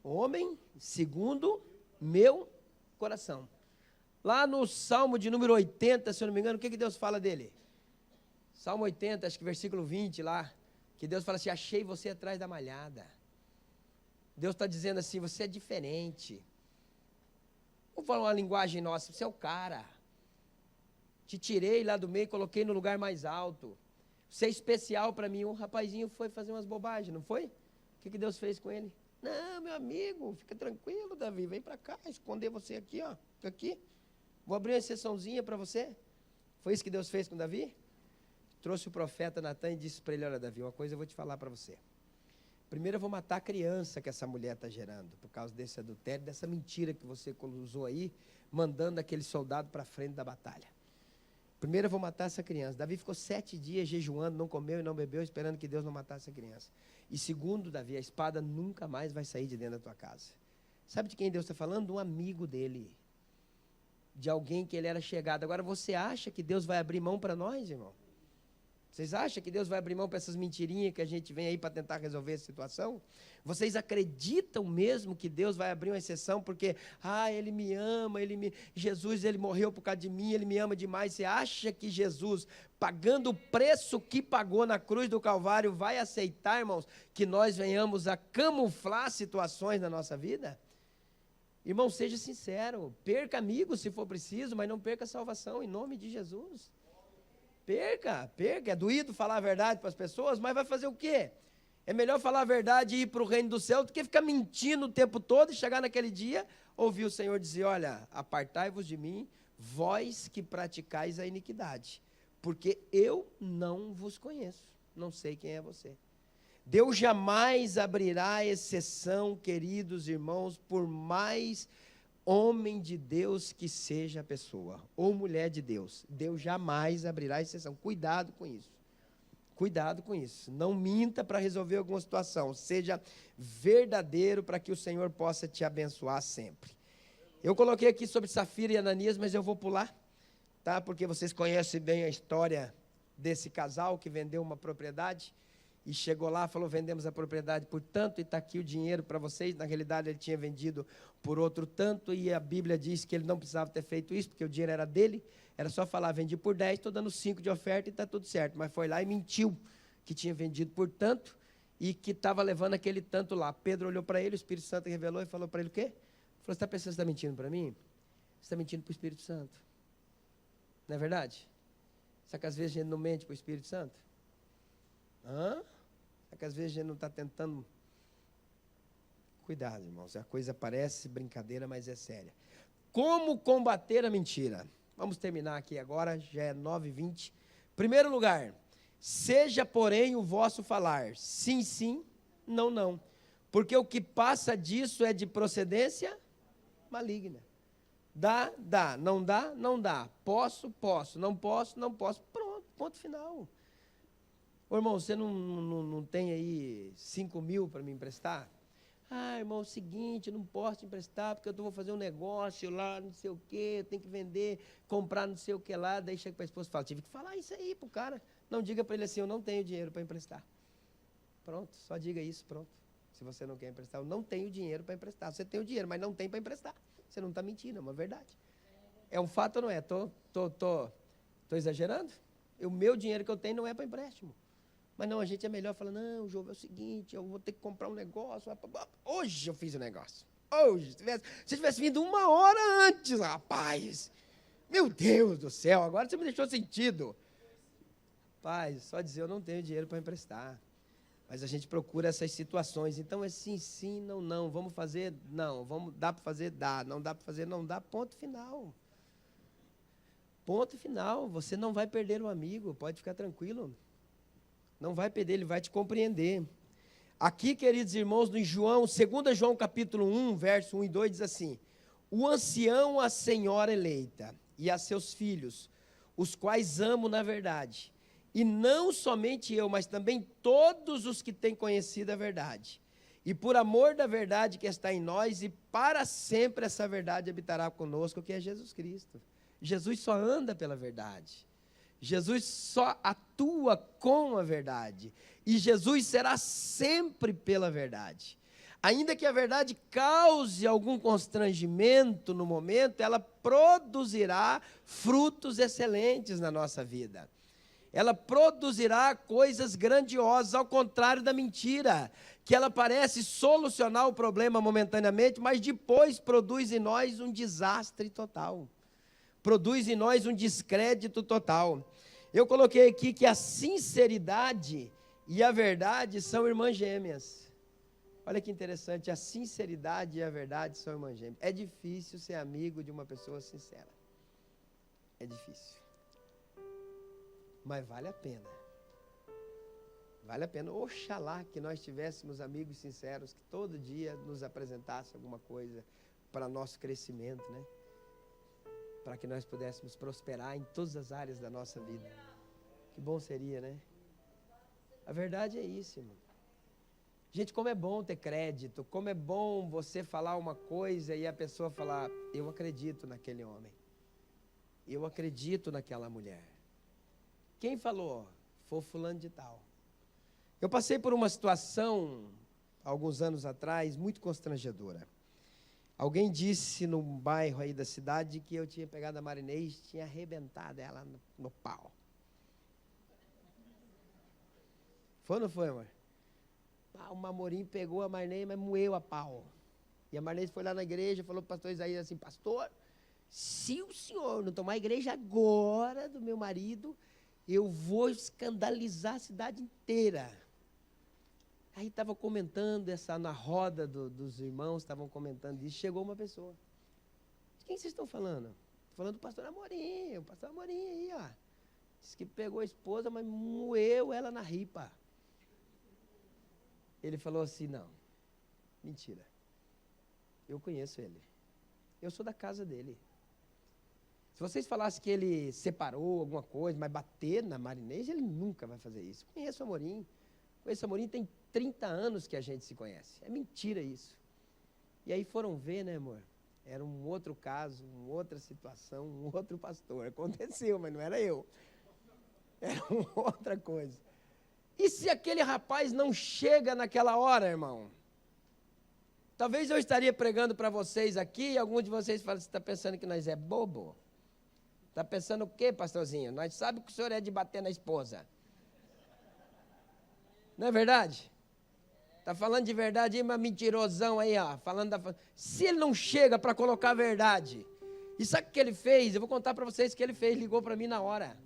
Homem segundo meu coração. Lá no Salmo de número 80, se eu não me engano, o que Deus fala dele? Salmo 80, acho que versículo 20 lá, que Deus fala assim: achei você atrás da malhada. Deus está dizendo assim: você é diferente. Vou falar uma linguagem nossa: você é o cara. Te tirei lá do meio e coloquei no lugar mais alto. Você é especial para mim. Um rapazinho foi fazer umas bobagens, não foi? O que Deus fez com ele? Não, meu amigo, fica tranquilo, Davi, vem para cá, esconder você aqui, ó, fica aqui. Vou abrir uma exceçãozinha para você. Foi isso que Deus fez com Davi? Trouxe o profeta Natan e disse para ele: olha, Davi, uma coisa eu vou te falar para você. Primeiro eu vou matar a criança que essa mulher está gerando, por causa desse adultério, dessa mentira que você usou aí, mandando aquele soldado para frente da batalha. Primeiro eu vou matar essa criança. Davi ficou 7 dias jejuando, não comeu e não bebeu, esperando que Deus não matasse a criança. E segundo, Davi, a espada nunca mais vai sair de dentro da tua casa. Sabe de quem Deus está falando? De um amigo dele. De alguém que ele era chegado. Agora, você acha que Deus vai abrir mão para nós, irmão? Vocês acham que Deus vai abrir mão para essas mentirinhas que a gente vem aí para tentar resolver essa situação? Vocês acreditam mesmo que Deus vai abrir uma exceção porque, Ele me ama, Jesus, Ele morreu por causa de mim, Ele me ama demais. Você acha que Jesus, pagando o preço que pagou na cruz do Calvário, vai aceitar, irmãos, que nós venhamos a camuflar situações na nossa vida? Irmão, seja sincero, perca amigos se for preciso, mas não perca a salvação, em nome de Jesus. Perca, é doído falar a verdade para as pessoas, mas vai fazer o quê? É melhor falar a verdade e ir para o reino do céu do que ficar mentindo o tempo todo e chegar naquele dia, ouvir o Senhor dizer: olha, apartai-vos de mim, vós que praticais a iniquidade, porque eu não vos conheço, não sei quem é você. Deus jamais abrirá exceção, queridos irmãos, por mais homem de Deus que seja a pessoa, ou mulher de Deus. Deus jamais abrirá exceção. Cuidado com isso. Cuidado com isso. Não minta para resolver alguma situação. Seja verdadeiro para que o Senhor possa te abençoar sempre. Eu coloquei aqui sobre Safira e Ananias, mas eu vou pular, tá? Porque vocês conhecem bem a história desse casal que vendeu uma propriedade. E chegou lá, falou: vendemos a propriedade por tanto e está aqui o dinheiro para vocês. Na realidade ele tinha vendido por outro tanto e a Bíblia diz que ele não precisava ter feito isso, porque o dinheiro era dele, era só falar: vendi por 10, estou dando 5 de oferta e está tudo certo. Mas foi lá e mentiu que tinha vendido por tanto e que estava levando aquele tanto lá. Pedro olhou para ele, o Espírito Santo revelou e falou para ele o quê? Ele falou, você está pensando que você está mentindo para mim? Você está mentindo para o Espírito Santo. Não é verdade? Será que às vezes a gente não mente para o Espírito Santo? Será que às vezes a gente não está tentando... Cuidado, irmãos, a coisa parece brincadeira, mas é séria. Como combater a mentira? Vamos terminar aqui agora, já é 9h20. Primeiro lugar, seja, porém, o vosso falar, sim, sim, não, não. Porque o que passa disso é de procedência maligna. Dá, dá, não dá, não dá. Posso, posso, não posso, não posso. Pronto, ponto final. Ô, irmão, você não tem aí 5.000 para me emprestar? Irmão, é o seguinte, não posso te emprestar porque eu vou fazer um negócio lá, não sei o quê, eu tenho que vender, comprar não sei o que lá. Daí chega para a esposa e fala, tive que falar isso aí pro cara. Não diga para ele assim, eu não tenho dinheiro para emprestar. Pronto, só diga isso, pronto. Se você não quer emprestar, eu não tenho dinheiro para emprestar. Você tem o dinheiro, mas não tem para emprestar. Você não está mentindo, é uma verdade. É um fato ou não é? Tô exagerando? O meu dinheiro que eu tenho não é para empréstimo. Mas não, a gente é melhor falar, não, João, é o seguinte, eu vou ter que comprar um negócio. Hoje eu fiz o negócio. Hoje, se tivesse vindo 1 hora antes, rapaz. Meu Deus do céu, agora você me deixou sentido. Rapaz, só dizer, eu não tenho dinheiro para emprestar. Mas a gente procura essas situações. Então é sim, sim, não, não. Vamos fazer? Não. Dá para fazer? Dá. Não dá para fazer? Não dá. Ponto final. Ponto final. Você não vai perder um amigo, pode ficar tranquilo. Não vai perder, ele vai te compreender. Aqui, queridos irmãos, no João, 2 João capítulo 1, verso 1 e 2, diz assim, o ancião a senhora eleita e a seus filhos, os quais amo na verdade, e não somente eu, mas também todos os que têm conhecido a verdade, e por amor da verdade que está em nós, e para sempre essa verdade habitará conosco, que é Jesus Cristo. Jesus só anda pela verdade. Jesus só atua com a verdade. E Jesus será sempre pela verdade. Ainda que a verdade cause algum constrangimento no momento, ela produzirá frutos excelentes na nossa vida. Ela produzirá coisas grandiosas, ao contrário da mentira, que ela parece solucionar o problema momentaneamente, mas depois produz em nós um desastre total. Produz em nós um descrédito total. Eu coloquei aqui que a sinceridade e a verdade são irmãs gêmeas. Olha que interessante, a sinceridade e a verdade são irmãs gêmeas. É difícil ser amigo de uma pessoa sincera. É difícil. Mas vale a pena. Vale a pena. Oxalá que nós tivéssemos amigos sinceros que todo dia nos apresentassem alguma coisa para nosso crescimento, né? Para que nós pudéssemos prosperar em todas as áreas da nossa vida. Que bom seria, né? A verdade é isso, irmão. Gente, como é bom ter crédito, como é bom você falar uma coisa e a pessoa falar, eu acredito naquele homem, eu acredito naquela mulher. Quem falou? Foi fulano de tal. Eu passei por uma situação, alguns anos atrás, muito constrangedora. Alguém disse num bairro aí da cidade que eu tinha pegado a Marinês e tinha arrebentado ela no pau. Foi ou não foi, amor? O Mamorim pegou a Marinês, mas moeu a pau. E a Marinês foi lá na igreja e falou para o pastor Isaías assim, pastor, se o senhor não tomar a igreja agora do meu marido, eu vou escandalizar a cidade inteira. Aí estava comentando, na roda dos irmãos, estavam comentando isso, chegou uma pessoa. De quem vocês estão falando? Estou falando do pastor Amorim, o pastor Amorim aí, ó. Disse que pegou a esposa, mas moeu ela na ripa. Ele falou assim, não, mentira. Eu conheço ele. Eu sou da casa dele. Se vocês falassem que ele separou alguma coisa, mas bater na Marinês, ele nunca vai fazer isso. Conheço o Amorim. Conheço o Amorim, tem 30 anos que a gente se conhece. É mentira isso. E aí foram ver, né, amor? Era um outro caso, uma outra situação, um outro pastor. Aconteceu, mas não era eu. Era uma outra coisa. E se aquele rapaz não chega naquela hora, irmão? Talvez eu estaria pregando para vocês aqui e algum de vocês fala, você está pensando que nós é bobo? Está pensando o quê, pastorzinho? Nós sabemos que o senhor é de bater na esposa. Não é verdade? Está falando de verdade aí, mas mentirosão aí, ó. Se ele não chega para colocar a verdade, e sabe o que ele fez? Eu vou contar para vocês o que ele fez, ligou para mim na hora.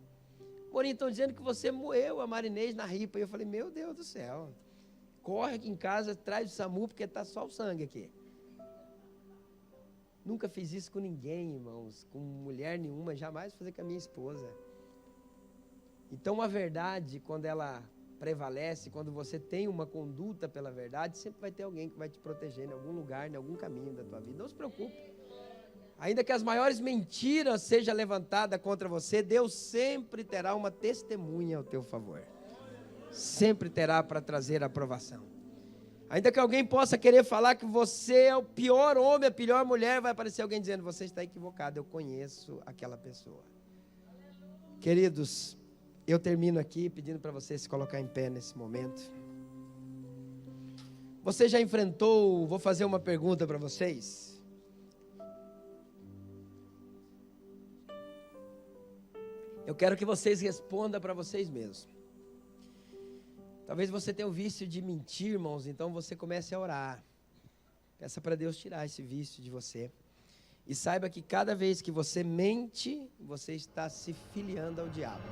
Porém, estão dizendo que você moeu a Marinês na ripa. E eu falei, meu Deus do céu. Corre aqui em casa, traz o SAMU, porque está só o sangue aqui. Nunca fiz isso com ninguém, irmãos. Com mulher nenhuma, jamais vou fazer com a minha esposa. Então, a verdade, quando ela prevalece, quando você tem uma conduta pela verdade, sempre vai ter alguém que vai te proteger em algum lugar, em algum caminho da tua vida. Não se preocupe. Ainda que as maiores mentiras sejam levantadas contra você, Deus sempre terá uma testemunha ao teu favor. Sempre terá para trazer aprovação. Ainda que alguém possa querer falar que você é o pior homem, a pior mulher, vai aparecer alguém dizendo, você está equivocado, eu conheço aquela pessoa. Queridos, eu termino aqui pedindo para você se colocar em pé nesse momento. Você já enfrentou, vou fazer uma pergunta para vocês. Eu quero que vocês respondam para vocês mesmos. Talvez você tenha o vício de mentir, irmãos, então você comece a orar. Peça para Deus tirar esse vício de você. E saiba que cada vez que você mente, você está se filiando ao diabo.